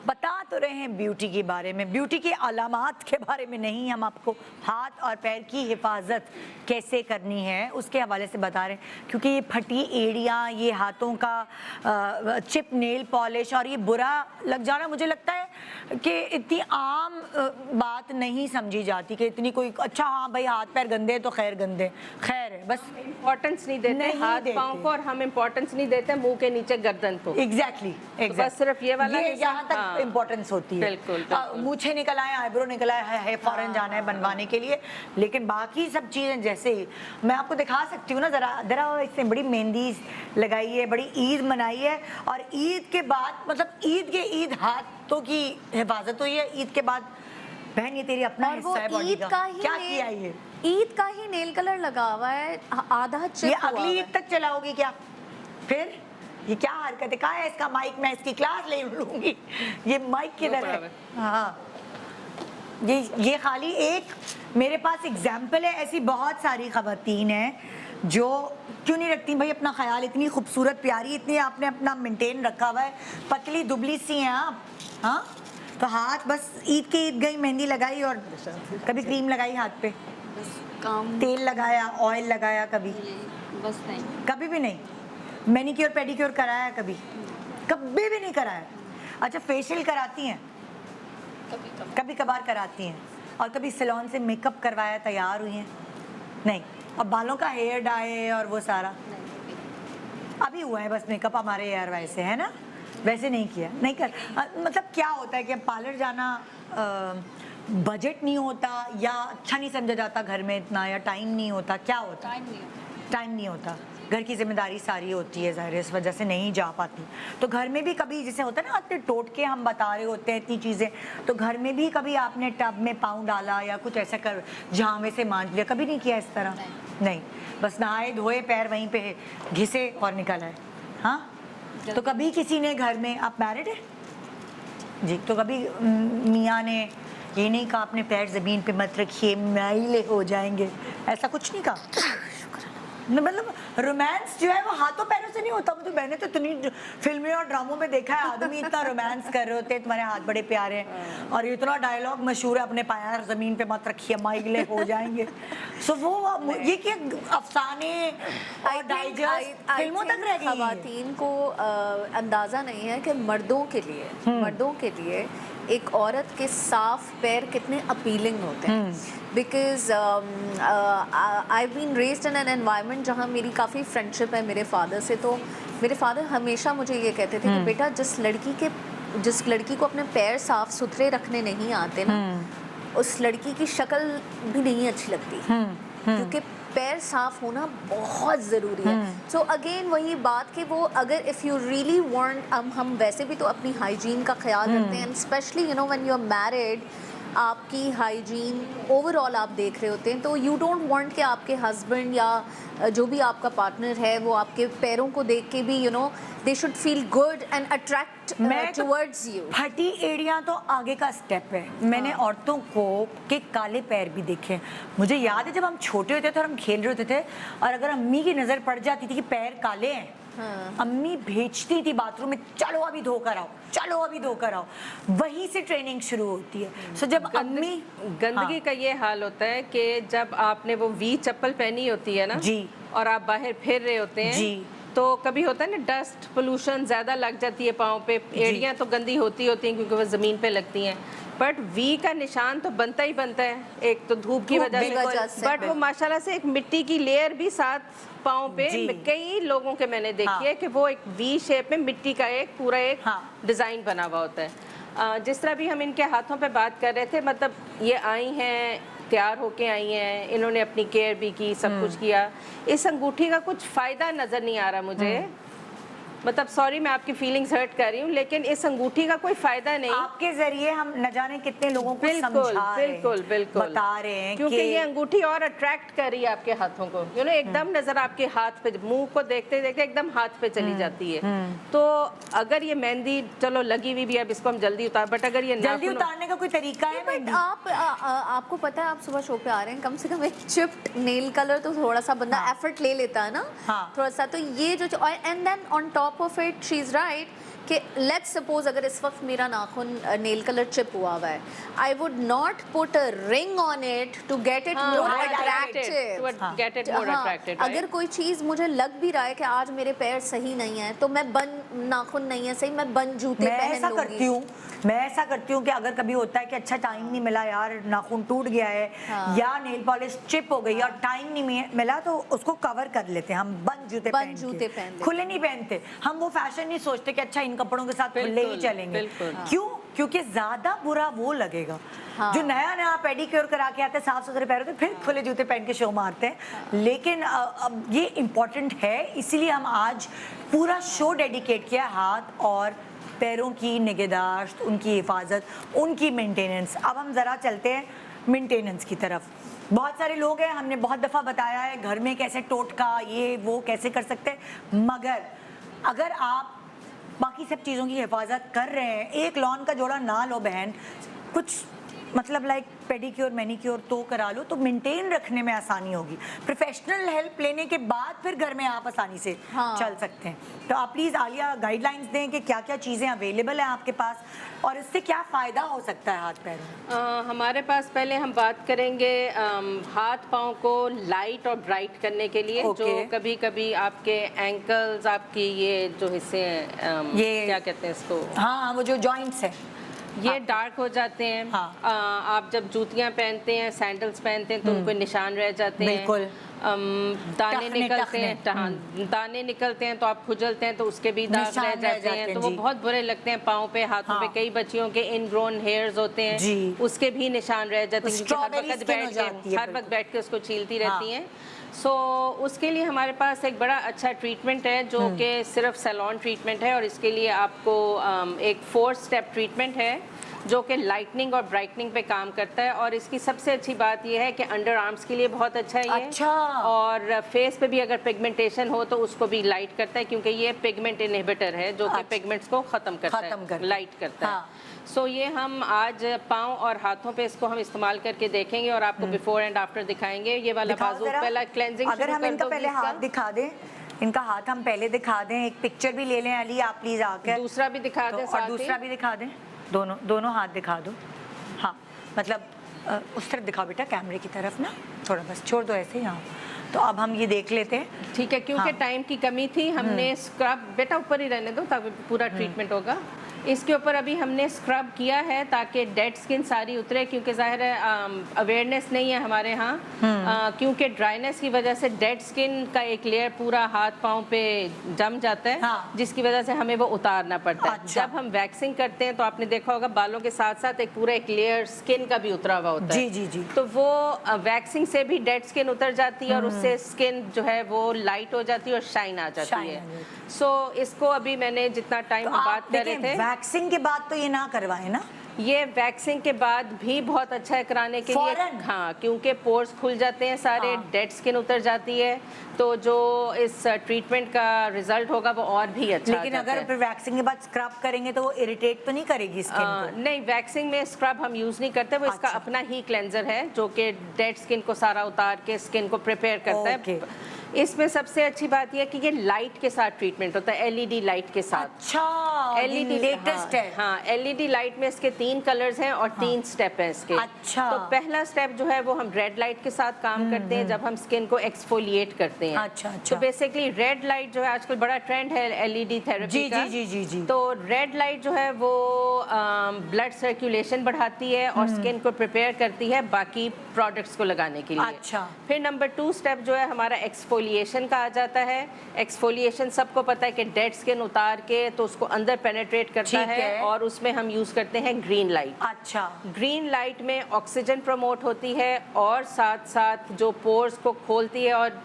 बता तो रहे हैं ब्यूटी के बारे में, ब्यूटी की अलामात के बारे में नहीं, हम आपको हाथ और पैर की हिफाजत कैसे करनी है उसके हवाले से बता रहे हैं, क्योंकि ये फटी एड़ियाँ, ये हाथों का चिप नेल पॉलिश और ये बुरा लग जाना, मुझे लगता है कि इतनी आम बात नहीं समझी जाती कि इतनी कोई, अच्छा हाँ भाई हाथ पैर गंदे हैं तो खैर गंदे, खैर है, बस इम्पोर्टेंस नहीं देते हाथ पाँव को, और हम इम्पोर्टेंस नहीं देते मुंह के नीचे गर्दन को। एग्जैक्टली बस सिर्फ ये वाला यहाँ तक इम्पोर्टेंस होती है। बिल्कुल, मूछे निकल आए, आईब्रो निकल आए, है फौरन जाना है बनवाने के लिए, लेकिन बाकी सब चीज़ें जैसे ही मैं आपको दिखा सकती हूँ ना, ज़रा इसने बड़ी मेहंदी लगाई है, बड़ी ईद मनाई है, और ईद के बाद मतलब ईद हाथों की हिफाजत हुई है। ईद के बाद बहन ये तेरी अपना हिस्सा है बॉडी का, क्या किया ये? ईद का ही नेल कलर लगा हुआ है, आधा चिप ये हुआ अगली हुआ ईद तक चलाओगी क्या? फिर ये क्या हरकत है? कहाँ है इसका माइक? मैं इसकी क्लास ले लूंगी। ये माइक किधर है? हाँ, ये खाली एक मेरे पास एग्जाम्पल है, ऐसी बहुत सारी खवातीन हैं जो क्यों नहीं रखती भाई अपना ख्याल, इतनी खूबसूरत प्यारी, इतनी आपने अपना मेंटेन रखा हुआ है, पतली दुबली सी हैं आप, हाँ, तो हाथ बस ईद की ईद गई, मेहंदी लगाई और कभी क्रीम लगाई हाथ पे, तेल लगाया, ऑयल लगाया, कभी बस नहीं, कभी भी नहीं, मैनिक्योर पेडिक्योर कराया कभी भी नहीं कराया। अच्छा, फेशियल कराती हैं? कभी कभार कराती हैं। और कभी सैलून से मेकअप करवाया, तैयार हुई हैं? नहीं। और बालों का हेयर डाई और वो सारा अभी हुआ है, बस मेकअप हमारे हेयर वाइज से है ना, वैसे नहीं किया, नहीं कर मतलब क्या होता है कि अब पार्लर जाना बजट नहीं होता या अच्छा नहीं समझा जाता घर में इतना, या टाइम नहीं होता, क्या होता? टाइम नहीं होता, घर की जिम्मेदारी सारी होती है, ज़ाहिर है इस वजह से नहीं जा पाती। तो घर में भी कभी जैसे होता है ना, अपने टोट के हम बता रहे होते हैं इतनी चीज़ें, तो घर में भी कभी आपने टब में पाँव डाला या कुछ ऐसा कर झावे से मांज लिया, कभी नहीं किया इस तरह? नहीं, बस नहाए धोए पैर वहीं पे घिसे और निकल आए। हाँ, तो कभी किसी ने घर में, आप मैरिड है जी, तो कभी मियाँ ने ये नहीं कहा अपने पैर ज़मीन पे मत रखिए मैले हो जाएंगे, ऐसा कुछ नहीं कहा? मतलब रोमांस जो है वो हाथों पैरों से नहीं होता। तो मैंने तो इतनी फिल्में और ड्रामों में देखा है, आदमी इतना रोमांस कर रहे होते हैं, तुम्हारे हाथ बड़े प्यारे हैं और इतना डायलॉग मशहूर है, अपने पैर ज़मीन पे मत रखिए मैले हो जाएंगे। सो वो ये क्या अफसाने और डाइजेस्ट फिल्मों तक रह गई है। खवातीन को अंदाज़ा नहीं है कि मर्दों के लिए एक औरत के साफ पैर कितने अपीलिंग होते हैं। Because I been raised in an environment जहाँ मेरी काफ़ी फ्रेंडशिप है मेरे फादर से। तो मेरे फादर हमेशा मुझे ये कहते थे कि बेटा जिस लड़की को अपने पैर साफ सुथरे रखने नहीं आते ना, उस लड़की की शक्ल भी नहीं अच्छी लगती, क्योंकि पैर साफ होना बहुत ज़रूरी है। सो अगेन वही बात कि वो अगर इफ़ यू रियली वांट, हम वैसे भी तो अपनी हाइजीन का ख्याल रखते हैं, specially you know when you are married, आपकी हाइजीन ओवरऑल आप देख रहे होते हैं, तो यू डोंट वांट कि आपके हस्बैंड या जो भी आपका पार्टनर है वो आपके पैरों को देख के भी you know they should feel good and attract towards you. फटी एड़ियाँ तो आगे का स्टेप है। मैंने औरतों को के काले पैर भी देखे हैं। मुझे याद है जब हम छोटे होते थे और हम खेल रहे होते थे और अगर अम्मी की नज़र पड़ जाती थी कि पैर काले हैं, अम्मी भेजती थी बाथरूम में, चलो अभी धोकर आओ, चलो अभी धोकर आओ। वहीं से ट्रेनिंग शुरू होती है। सो जब अम्मी गंदगी का ये हाल होता है कि जब आपने वो वी चप्पल पहनी होती है ना जी, और आप बाहर फिर रहे होते हैं जी, तो कभी होता है ना डस्ट पोल्यूशन ज़्यादा लग जाती है पाँव पे, एड़ियाँ तो गंदी होती हैं क्योंकि वो ज़मीन पे लगती हैं, बट वी का निशान तो बनता ही बनता है, एक तो धूप की वजह से, बट वो माशाल्लाह से एक मिट्टी की लेयर भी साथ पाँव पे कई लोगों के मैंने देखी है कि वो एक वी शेप में मिट्टी का एक पूरा एक डिज़ाइन बना हुआ होता है। जिस तरह भी हम इनके हाथों पे बात कर रहे थे, मतलब ये आई हैं, तैयार होके आई हैं, इन्होंने अपनी केयर भी की, सब कुछ किया, इस अंगूठी का कुछ फ़ायदा नज़र नहीं आ रहा मुझे। मतलब सॉरी मैं आपकी फीलिंग्स हर्ट कर रही हूँ, लेकिन इस अंगूठी का कोई फायदा नहीं। आपके जरिए हम न जाने कितने लोगों को समझा रहे हैं, बिल्कुल बता रहे हैं क्योंकि ये अंगूठी और अट्रैक्ट कर रही है आपके हाथों को, यू नो एकदम नजर आपके हाथ पे, मुंह को देखते देखते एकदम हाथ पे चली जाती है। तो अगर ये मेहंदी चलो लगी हुई भी है, अब इसको हम जल्दी उतार, बट अगर ये जल्दी उतारने का कोई तरीका है? बट आपको पता है आप सुबह शो पे आ रहे हैं, कम से कम एक चिप्ड नेल कलर तो थोड़ा सा बंदा एफर्ट ले लेता है ना, थोड़ा सा। तो ये जो and then on top of it she is right कि लेट्स सपोज अगर इस वक्त मेरा नाखून नेल कलर चिप हुआ हुआ है, I would not put a ring on it to get it more attractive. अगर कोई चीज़ मुझे लग भी रहा है कि आज मेरे पैर सही नहीं है, तो मैं बंद नाखून नहीं है सही, मैं बंद जूते पहन लूंगी। मैं ऐसा करती हूँ कि अगर कभी होता है कि अच्छा टाइम नहीं मिला यार, नाखून टूट गया है या नेल पॉलिश चिप हो गई और टाइम नहीं मिला, तो उसको कवर कर लेते हैं हम बंद जूते पहन के। खुले नहीं पहनते हम, वो फैशन नहीं सोचते कि अच्छा इन कपड़ों के साथ खुले ही चलेंगे। क्यों? क्योंकि ज्यादा बुरा वो लगेगा जो नया नया पेडिक्योर करा के आते हैं साफ सुथरे पैरों के, फिर खुले जूते पहन के शो मारते हैं। लेकिन अब ये इम्पोर्टेंट है, इसीलिए हम आज पूरा शो डेडिकेट किया हाथ और पैरों की निगहदाश्त, उनकी हिफाजत, उनकी मेंटेनेंस। अब हम ज़रा चलते हैं मेंटेनेंस की तरफ। बहुत सारे लोग हैं, हमने बहुत दफ़ा बताया है घर में कैसे टोटका ये वो कैसे कर सकते हैं, मगर अगर आप बाकी सब चीज़ों की हिफाजत कर रहे हैं, एक लॉन का जोड़ा ना लो बहन, कुछ मतलब लाइक पेडिक्योर मैनिक्योर तो करा लो, तो मेंटेन रखने में आसानी होगी। प्रोफेशनल हेल्प लेने के बाद फिर घर में आप आसानी से चल सकते हैं। तो आप प्लीज़ आलिया गाइडलाइंस दें कि क्या क्या चीज़ें अवेलेबल हैं आपके पास और इससे क्या फ़ायदा हो सकता है हाथ पैर। हमारे पास पहले हम बात करेंगे हाथ पाँव को लाइट और ब्राइट करने के लिए, जो कभी कभी आपके एंकल्स, आपकी ये जो हिस्से हैं, ये क्या कहते हैं इसको, हाँ वो जो जॉइंट्स हैं, ये डार्क हो जाते हैं। आप जब जूतियां पहनते हैं, सैंडल्स पहनते हैं, तो उनको निशान रह जाते हैं। दाने टखने, निकलते टखने। हैं, हाँ, दाने निकलते हैं तो आप खुजलते हैं तो उसके भी दाग निशान रह रह जाते जाते हैं, हैं, तो वो जी। बहुत बुरे लगते हैं। पाँव पे, हाथों हाँ। पे कई बच्चियों के इनग्रोन हेयर्स होते हैं, जी। उसके भी निशान रह जाते हैं, क्योंकि हर स्ट्रॉबेरी वक्त स्किन हो जाती है, हर वक्त बैठ के उसको छीलती हाँ। रहती हैं। सो उसके लिए हमारे पास एक बड़ा अच्छा ट्रीटमेंट है जो कि सिर्फ सैलून ट्रीटमेंट है, और इसके लिए आपको एक 4 स्टेप ट्रीटमेंट है जो कि लाइटनिंग और ब्राइटनिंग पे काम करता है। और इसकी सबसे अच्छी बात यह है कि अंडर आर्म्स के लिए बहुत अच्छा है ये। अच्छा। और फेस पे भी अगर पिगमेंटेशन हो तो उसको भी लाइट करता है, क्योंकि ये पिगमेंट इनहिबिटर है जो कि अच्छा। पिगमेंट्स को ख़त्म करता है, लाइट करता है। सो ये हम आज पाँव और हाथों पे इसको हम इस्तेमाल करके देखेंगे और आपको बिफोर एंड आफ्टर दिखाएंगे। ये वाला दिखाओ बाजू जरा। पहला क्लेंजिंग अगर हम इनका पहले हाथ दिखा दें, इनका हाथ हम पहले दिखा दें, एक पिक्चर भी ले लें अली आप प्लीज आकर, दूसरा भी दिखा दें और साथ ही। दूसरा भी दिखा दें, दोनों हाथ दिखा दो। हाँ मतलब उस तरफ दिखाओ बेटा, कैमरे की तरफ ना, थोड़ा बस छोड़ दो ऐसे यहाँ। तो अब हम ये देख लेते हैं। ठीक है, क्योंकि हाँ। टाइम की कमी थी, हमने स्क्रब, बेटा ऊपर ही रहने दो ताकि पूरा ट्रीटमेंट होगा। इसके ऊपर अभी हमने स्क्रब किया है ताकि डेड स्किन सारी उतरे, क्योंकि जाहिर है अवेयरनेस नहीं है हमारे यहाँ, क्योंकि ड्राइनेस की वजह से डेड स्किन का एक लेयर पूरा हाथ पाँव पे जम जाता है, हाँ। जिसकी वजह से हमें वो उतारना पड़ता है। अच्छा। जब हम वैक्सिंग करते हैं तो आपने देखा होगा बालों के साथ साथ एक पूरा एक लेयर स्किन का भी उतरा हुआ होता है। जी जी जी। तो वो वैक्सिंग से भी डेड स्किन उतर जाती है और उससे स्किन जो है वो लाइट हो जाती है और शाइन आ जाती शाइन है। आ जाती सो इसको अभी मैंने जितना टाइम तो बात आप कर रहे देखें, थे, वैक्सिंग के बाद तो ये ना करवाएं ना, ये वैक्सिंग के बाद भी बहुत अच्छा है कराने के लिए। फौरन? हाँ, क्योंकि पोर्स खुल जाते हैं सारे, हाँ। डेड स्किन उतर जाती है, तो जो इस ट्रीटमेंट का रिजल्ट होगा वो और भी अच्छा लेकिन आ जाता अगर है। फिर वैक्सिंग के बाद स्क्रब करेंगे तो वो इरिटेट तो नहीं करेगी स्किन को? नहीं, वैक्सिंग में स्क्रब हम यूज़ नहीं करते, वो इसका अच्छा। अपना ही क्लेंजर है जो कि डेड स्किन को सारा उतार के स्किन को प्रिपेयर करता ओके। है। इसमें सबसे अच्छी बात यह है कि ये लाइट के साथ ट्रीटमेंट होता है, एलईडी लाइट के साथ। अच्छा, एलईडी लेटेस्ट है। हाँ, एलईडी लाइट में इसके 3 कलर्स हैं और 3 स्टेप हैं इसके। अच्छा। तो पहला स्टेप जो है वो हम रेड लाइट के साथ काम करते हैं जब हम स्किन को एक्सफोलिएट करते हैं। अच्छा, अच्छा। तो बेसिकली रेड लाइट जो है, आजकल बड़ा ट्रेंड है एलईडी थेरेपी जी, का। जी, जी, जी। तो रेड लाइट जो है वो ब्लड सर्कुलेशन बढ़ाती है और स्किन को प्रिपेयर करती है बाकी प्रोडक्ट्स को लगाने के लिए। अच्छा। फिर नंबर 2 स्टेप जो है हमारा एक्सफोलिएशन का आ जाता है। एक्सफोलिएशन सबको पता है कि डेड स्किन उतार के तो उसको अंदर पेनेट्रेट करता ठीक है। और उसमें हम यूज करते हैं ग्रीन लाइट। अच्छा। ग्रीन लाइट में ऑक्सीजन प्रमोट होती है और साथ साथ जो पोर्स को खोलती है, और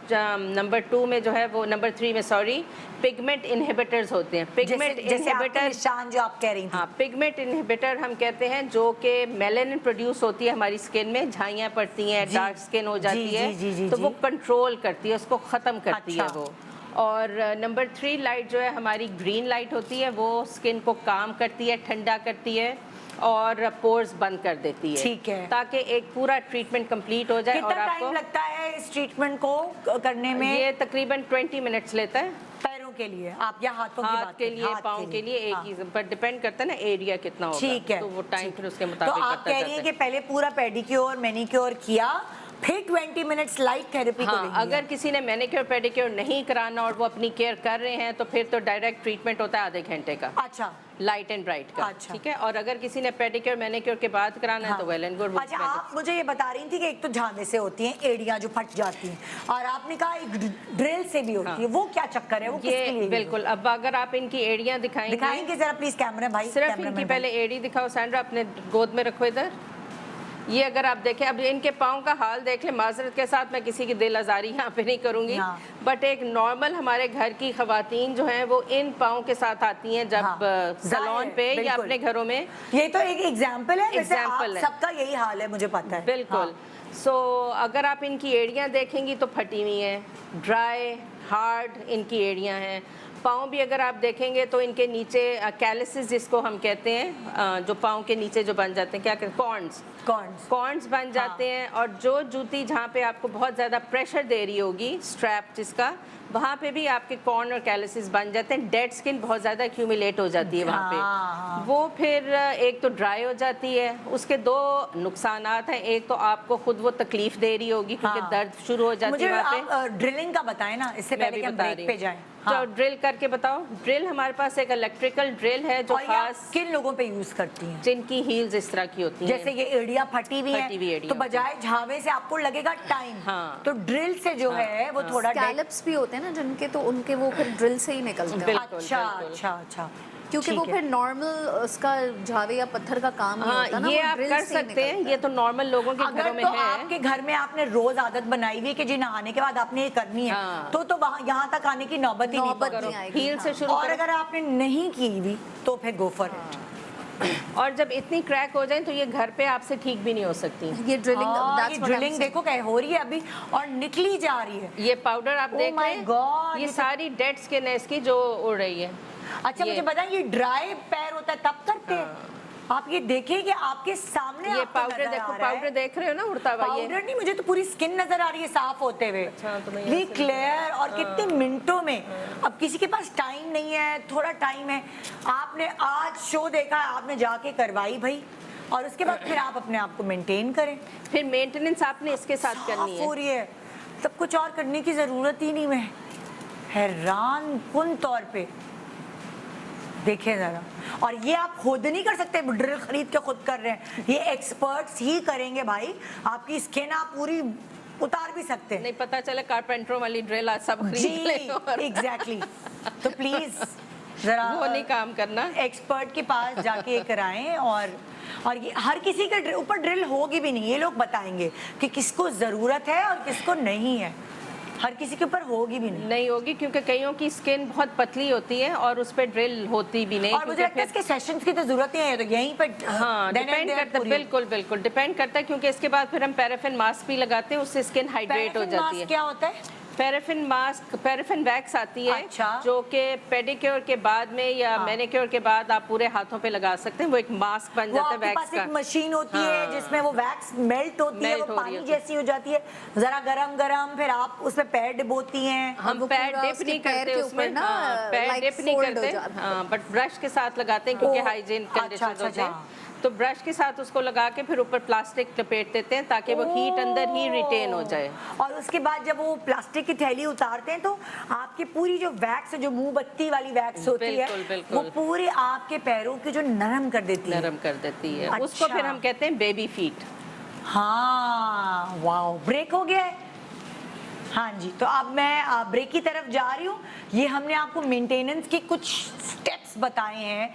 नंबर 2 में जो है वो, नंबर 3 में सॉरी, पिगमेंट इनहिबिटर्स होते हैं। पिगमेंट जैसे आपके इनहिबिटर, निशान जो आप कह रही थी। हाँ, पिगमेंट इनहिबिटर हम कहते हैं, जो कि मेलानिन प्रोड्यूस होती है हमारी स्किन में, झाइयाँ पड़ती हैं, जी। डार्क स्किन हो जाती जी, है, जी, जी, तो जी। वो कंट्रोल करती है, उसको ख़त्म करती है अच्छा। वो। और नंबर 3 लाइट जो है हमारी ग्रीन लाइट होती है, वो स्किन को काम करती है, ठंडा करती है और पोर्स बंद कर देती है। ठीक है। ताकि एक पूरा ट्रीटमेंट कंप्लीट हो जाए। कितना और टाइम आपको लगता है इस ट्रीटमेंट को करने में? ये तकरीबन 20 मिनट्स लेता है। पैरों के लिए आप या हाथों की हाथ बात के करें? लिए, हाथ पाँव के लिए एक हाँ। ही, पर डिपेंड करता है ना एरिया कितना होगा। ठीक है। तो वो टाइम ठीक फिर है। उसके तो मुताबिक आप करता कह रही हैं कि पहले पूरा पेडिक्योर मैनिक्योर किया, फिर 20 मिनट्स लाइट थेरेपी को हाँ, लेंगे। अगर किसी ने मैनिक्योर पेडिक्योर नहीं कराना और वो अपनी केयर कर रहे हैं तो फिर तो डायरेक्ट ट्रीटमेंट होता है आधे घंटे का, अच्छा। लाइट एंड ब्राइट का। अच्छा। ठीक है, और अगर किसी ने पेडिक्योर मैनिक्योर के बाद कराना है तो वेल एंड गुड। अच्छा, आप मुझे ये बता रही थी कि एक तो झांदे से होती हैं एड़ियाँ जो फट जाती हैं, और आपने कहा एक ड्रिल से भी होती है, वो क्या चक्कर है? वो किसके लिए? ये बिल्कुल, अब अगर आप इनकी एड़ियाँ दिखाएंगे जरा प्लीज कैमरा भाई। सिर्फ कैमरामैन इनकी भाई। पहले एड़ी दिखाओ सैंड्रा, अपने गोद में रखो इधर। ये अगर आप देखें, अब इनके पाँव का हाल देख लें, माजरत के साथ मैं किसी की दिल आज़ारी यहाँ पे नहीं करूँगी, हाँ। बट एक नॉर्मल हमारे घर की खवातीन जो हैं वो इन पाँव के साथ आती हैं जब हाँ, सैलून पे या बिल्कुल। अपने घरों में। ये तो एक एग्जाम्पल है, वैसे आप Example है। सबका यही हाल है, मुझे पता है। बिल्कुल। सो अगर आप इनकी एड़ियाँ देखेंगी तो फटी हुई हैं, ड्राई हार्ड इनकी एड़ियाँ हैं। पाँव भी अगर आप देखेंगे तो इनके नीचे कैलिसिस जिसको हम कहते हैं, जो पाँव के नीचे जो बन जाते हैं, क्या कहते हैं, कॉर्न्स बन जाते हैं। और जो जूती जहाँ पे आपको बहुत ज़्यादा प्रेशर दे रही होगी, स्ट्रैप जिसका, वहाँ पे भी आपके कॉर्न और कैलसिस बन जाते हैं, डेड स्किन बहुत ज़्यादा एक्यूमुलेट हो जाती है वहाँ पे। वो फिर एक तो ड्राई हो जाती है, उसके दो नुकसानात हैं। एक तो आपको खुद वो तकलीफ दे रही होगी क्योंकि दर्द शुरू हो जाती मुझे है वहाँ पे। आप ड्रिलिंग का बताएं ना, इससे मैं पहले भी कि हम बता ब्रेक रही पे हूँ। जाएं। तो ड्रिल करके बताओ। ड्रिल हमारे पास एक इलेक्ट्रिकल ड्रिल है जो और ये आप खास किन लोगों पे यूज करती हैं? जिनकी हील्स इस तरह की होती हैं। जैसे ये एड़ियाँ फटी हुई फटी हुई हैं, एड़ियाँ तो बजाय झावे से आपको लगेगा टाइम, हाँ। तो ड्रिल से जो है वो थोड़ा स्कैलप्स भी होते हैं ना जिनके, तो उनके वो फिर ड्रिल से ही निकलते हैं। बिल्कुल, अच्छा बिल्कुल। अच्छा अच्छा, क्योंकि ठीक वो है। फिर नॉर्मल उसका झावे या पत्थर का काम नहीं हाँ, होता ना, ये वो आप drill कर से ही सकते हैं। निकलता ये है। तो नॉर्मल लोगों के अगर घरों में तो है। आपके घर में आपने रोज आदत बनाई हुई है कि जी नहाने के बाद आपने ये करनी है, हाँ। तो वहाँ यहाँ तक आने की नौबत ही नहीं नौबत पड़ती। नहीं आएगी। हील से हाँ। शुरू और करो। अगर आपने नहीं की हुई तो फिर गो फॉर इट। और जब इतनी क्रैक हो जाए तो ये घर पे आपसे ठीक भी नहीं हो सकती। ये ड्रिलिंग, ये ड्रिलिंग देखो क्या हो रही है अभी और निकली जा रही है। ये पाउडर आप Oh देख my रहे हैं, God, ये ये तो- सारी डेड स्किन है इसकी जो उड़ रही है। अच्छा, ये- मुझे बताएं, ये ड्राई पैर होता है तब करते हैं? आप ये देखें कि आपके सामने ये आपको पाउडर नजर देखो, आ रहा है। पाउडर देख रहे हो ना उड़ता हुआ ये। पाउडर नहीं, मुझे तो पूरी स्किन नजर आ रही है साफ होते हुए। अच्छा, तो मैं ये यहाँ से- क्लियर और कितने मिनटों में। अब किसी के पास टाइम नहीं है, थोड़ा टाइम है, आपने आज शो देखा है, आपने जाके करवाई भाई, और उसके बाद फिर आप अपने आप को मेंटेन करें। फिर मेंटेनेंस आपने इसके साथ करनी साफ हो है। रही है, तब कुछ और करने की जरूरत ही नहीं। मैं हैरान कुन तौर पे देखें जरा, और ये आप खुद नहीं कर सकते, ड्रिल खरीद के खुद कर रहे हैं, ये एक्सपर्ट्स ही करेंगे भाई। आपकी स्किन आप पूरी उतार भी सकते हैं। नहीं पता चले कारपेंटरों वाली ड्रिल आज सब खरीद ले जी और एग्जैक्टली। तो प्लीज जरा वो नहीं काम करना। एक्सपर्ट के पास जाके कराएं। और ये हर किसी के ऊपर ड्रिल होगी भी नहीं, ये लोग बताएंगे कि किसको ज़रूरत है और किसको नहीं है। हर किसी के ऊपर होगी भी नहीं। होगी क्योंकि कईयों की स्किन बहुत पतली होती है और उस पर ड्रिल होती भी नहीं। और मुझे लगता है इसके सेशंस की तो जरूरत नहीं है, तो यहीं पर हाँ, डिपेंड करता है। बिल्कुल बिल्कुल डिपेंड करता है, क्योंकि इसके बाद फिर हम पैराफिन मास्क भी लगाते हैं, उससे स्किन हाइड्रेट हो जाती है। क्या होता है? पैराफिन मास्क, पैराफिन वैक्स आती है। अच्छा। जो कि पेडिक्योर के बाद में या मैनिक्योर के बाद आप पूरे हाथों पे लगा सकते हैं। वो एक मास्क बन वो जाता है आपके वैक्स पास का। एक मशीन होती है हाँ। जिसमें वो वैक्स मेल्ट होती है, Melt वो हो रही पानी होती है। जैसी हो जाती है, जरा गरम गरम, फिर आप उसमें पैर डिबोती हैं। हम वो पैर पूरा डिप उसके नहीं पैर करते के उसमें ऊपर ना, हाँ, पैर like डिप नहीं fold हो करते जाता है। हाँ, बट ब्रश के साथ लगाते हैं क्योंकि ओह, हाइजीन अच्छा, कंडीशंस अच्छा, होते हैं। अच्छा। तो ब्रश के साथ उसको लगा के फिर ऊपर प्लास्टिक लपेट देते हैं ताकि वो हीट अंदर ही रिटेन हो जाए। और उसके बाद जब वो प्लास्टिक की थैली उतारते हैं तो आपकी पूरी जो वैक्स है, जो मोमबत्ती वाली वैक्स होती है, बिल्कुल, बिल्कुल। वो पूरी आपके पैरों की जो नरम कर देती है। नरम कर देती है। अच्छा। उसको फिर हम कहते हैं बेबी फीट। हाँ वाओ, ब्रेक हो गया है। हाँ जी, तो अब मैं ब्रेक की तरफ जा रही हूँ। ये हमने आपको मेंटेनेंस के कुछ स्टेप्स बताए हैं।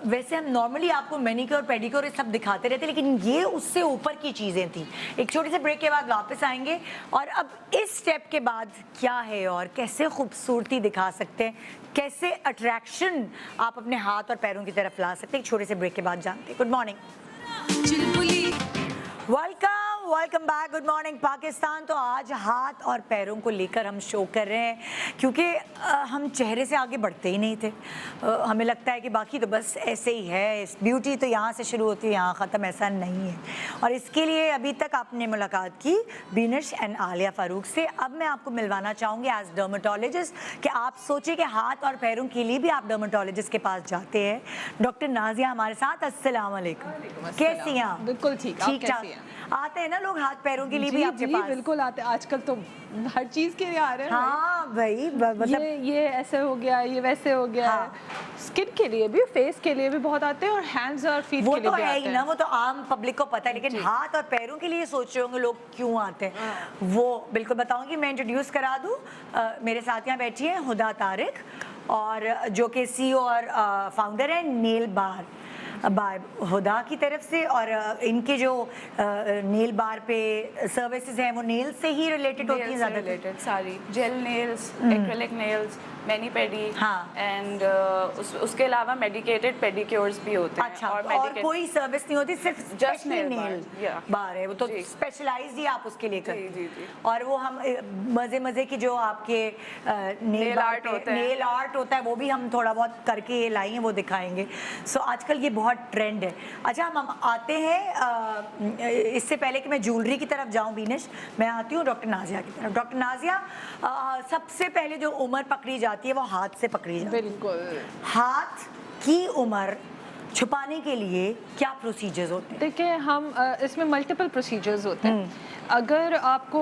वैसे हम नॉर्मली आपको मैनिक्योर पेडिक्योर ये सब दिखाते रहते हैं, लेकिन ये उससे ऊपर की चीज़ें थी। एक छोटे से ब्रेक के बाद वापस आएंगे और अब इस स्टेप के बाद क्या है और कैसे खूबसूरती दिखा सकते हैं, कैसे अट्रैक्शन आप अपने हाथ और पैरों की तरफ ला सकते हैं, एक छोटे से ब्रेक के बाद जानते हैं। Good morning, welcome back, good morning Pakistan. तो आज हाथ और पैरों को लेकर हम शो कर रहे हैं क्योंकि हम चेहरे से आगे बढ़ते ही नहीं थे। हमें लगता है कि बाकी तो बस ऐसे ही है, ब्यूटी तो यहाँ से शुरू होती है यहाँ ख़त्म, ऐसा नहीं है। और इसके लिए अभी तक आपने मुलाकात की बीनश एंड आलिया फ़ारूक से। अब मैं आपको मिलवाना चाहूँगी एज डर्माटोलॉजिस्ट कि आप सोचिए कि हाथ और पैरों के लिए भी आप डर्माटोलॉजिस्ट के पास जाते हैं। डॉक्टर नाजिया हमारे साथ, अस्सलाम वालेकुम, कैसी हैं आप? बिल्कुल ठीक, आप ठीक ठाक कैसी हैं? आते हैं ना लोग हाथ पैरों के लिए भी जी आपके जी पास? बिल्कुल आते हैं, आजकल तो हर चीज के लिए आ रहे हैं हाँ भाई, मतलब ये ऐसे हो गया, ये वैसे हो गया हाँ। है। स्किन के लिए भी, फेस के लिए भी बहुत आते हैं और हैंड्स और फीट वो के लिए तो भी है आते ही हैं। ना, वो तो आम पब्लिक को पता है, लेकिन हाथ और पैरों के लिए सोच रहे होंगे लोग क्यों आते हैं, वो बिल्कुल बताऊंगी। मैं इंट्रोड्यूस करा दूं, मेरे साथ यहाँ बैठी हैं हुदा तारिक, और जो कि CEO और फाउंडर है नेल बार बाय हुदा की तरफ से। और इनके जो नेल बार पे सर्विसेज हैं वो नेल से ही रिलेटेड होती हैं ज़्यादा। रिलेटेड सारी gel nails, acrylic nails, mani pedi हाँ। एंड उसके अलावा मेडिकेटेड पेडिक्योर्स भी होते हैं। अच्छा, और कोई सर्विस नहीं होती, सिर्फ Just specially nail bar, nail yeah. बार है वो तो जी। स्पेशलाइज्ड ही आप उसके लिए करते हैं। जी, जी। और वो हम मजे मजे की जो आपके नेल Nail art होते हैं। नेल आर्ट होता है वो भी हम थोड़ा बहुत करके लाई हैं, वो दिखाएंगे। सो आजकल ये बहुत ट्रेंड है। अच्छा, हम आते हैं इससे पहले कि मैं ज्वेलरी की तरफ जाऊं बीनिश, मैं आती हूँ डॉक्टर नाजिया की तरफ। डॉक्टर नाजिया, सबसे पहले जो उम्र पकड़ी जाती है वो हाथ से पकड़ी जाती है। बिल्कुल। हाथ की उम्र छुपाने के लिए क्या प्रोसीजर्स होते हैं? देखिए, हम इसमें मल्टीपल प्रोसीजर्स होते हैं। अगर आपको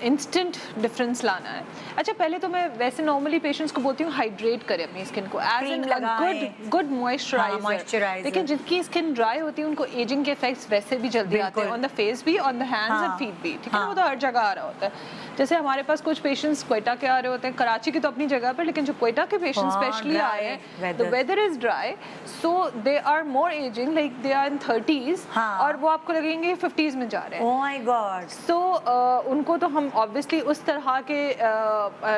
इंस्टेंट डिफरेंस लाना है, अच्छा पहले तो मैं वैसे नॉर्मली पेशेंट्स को बोलती हूँ हाइड्रेट करें अपनी स्किन को एज Cream एन लगाएं। Good moisturiser. moisturizer। देखिए, जिनकी स्किन ड्राई होती है उनको एजिंग के इफेक्ट्स वैसे भी जल्दी आते हैं, बिल्कुल। ऑन द फेस भी, on the hands and feet भी, ठीक है ना, वो तो हर जगह आ रहा होता है। जैसे हमारे पास कुछ पेशेंट्स क्वेटा के आ रहे होते हैं, कराची की तो अपनी जगह पर, लेकिन जो क्वेटा के पेशेंट्स हाँ, स्पेशली आ रहे हैं, weather। The weather is dry, so they are more ageing, like they are in 30s, हाँ। और वो आपको लगेंगे 50s में जा रहे हैं। Oh my God. सो उनको तो हम ऑब्वियसली उस तरह के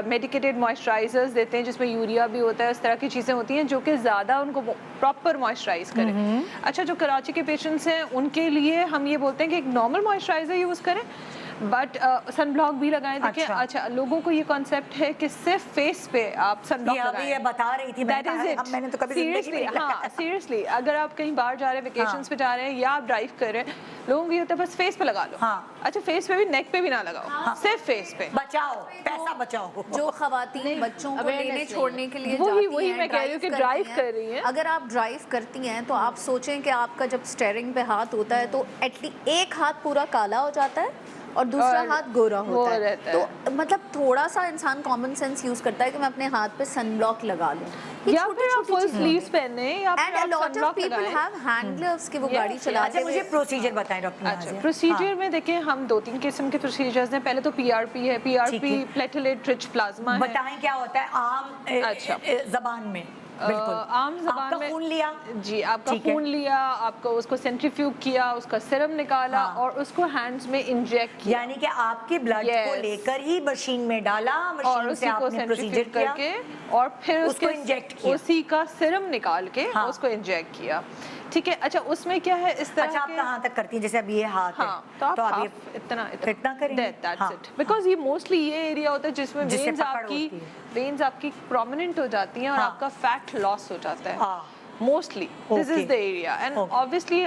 मेडिकेटेड मॉइस्चराइजर्स देते हैं जिसमें यूरिया भी होता है, उस तरह की चीज़ें होती हैं जो कि ज़्यादा उनको प्रॉपर मॉइस्चराइज करें। अच्छा, जो कराची के पेशेंट्स हैं उनके लिए हम ये बोलते हैं कि एक नॉर्मल मॉइस्चराइजर यूज़ करें, बट सनब्लॉक भी लगाएं। देखिए, अच्छा लोगों को ये कॉन्सेप्ट है कि सिर्फ फेस पे आप सनब्लॉक लगाएं। ये बता रही थी, That is it. मैंने तो कभी जिंदगी में नहीं लगाया। हाँ, सीरियसली, अगर आप कहीं बाहर जा रहे हैं, वेकेशंस पे जा रहे हैं या आप ड्राइव कर रहे हैं, लोगों को ये होता है बस फेस पे लगा लो। हाँ। अच्छा, फेस पे भी, नेक पे भी ना लगाओ, सिर्फ फेस पे। बचाओ, पैसा बचाओ। जो खवातीन बच्चों को लेने छोड़ने के लिए वही जाती हैं, मैं कह रही हूँ कि ड्राइव कर रही हैं। अगर आप ड्राइव करती हैं तो आप सोचें कि आपका जब स्टेयरिंग पे हाथ होता है तो एटलीस्ट एक हाथ पूरा काला हो जाता है और दूसरा और हाथ गोरा वो होता है। रहता तो मतलब थोड़ा सा इंसान कॉमन सेंस यूज करता है कि मैं अपने हाथ पे सनब्लॉक लगा लूं, या फिर आप फुल स्लीव्स पहने, या एंड अ फिर आप लॉट ऑफ सनब्लॉक पीपल लगाएं। हैव हैंड ग्लव्स कि वो Yes, गाड़ी yes. चलाते अच्छा, मुझे हुए। प्रोसीजर बताएं डॉक्टर अच्छा, नाजिया। प्रोसीजर में देखिए हम 2-3 किस्म के प्रोसीजर्स हैं। पहले तो पीआरपी है, पीआरपी ठीक है। प्लेटलेट रिच प्लाज्मा है। बताएं क्या होता है आम अच्छा। जबान में। बिल्कुल। आम जबान आपका में खून लिया जी, आपका ठीक है। खून लिया, आपको उसको सेंट्रीफ्यूग किया, उसका सिरम निकाला हाँ। और उसको हैंड्स में इंजेक्ट किया, यानी कि आपके ब्लड को Yes. लेकर ही मशीन में डाला, और मशीन से उसी को आपने प्रोसीजर सेंट्रीफ्यूग किया करके और फिर उसको उसके inject किया। उसी का सिरम निकाल के हाँ। उसको इंजेक्ट किया, ठीक है। अच्छा, उसमें क्या है इस तरह अच्छा, आप के, कहाँ तक करती हैं? जैसे अब ये हाथ है, हाँ, तो आप अब ये half इतना इतना करेंगे? that's हाँ, it. Because ये मोस्टली ये एरिया होता है जिसमें जिससे वेन्स पकड़ आपकी होती है। वेन्स आपकी प्रोमिनेंट हो जाती हैं और हाँ। आपका फैट लॉस हो जाता है। हाँ। Mostly this is Okay. The area, and Okay. Obviously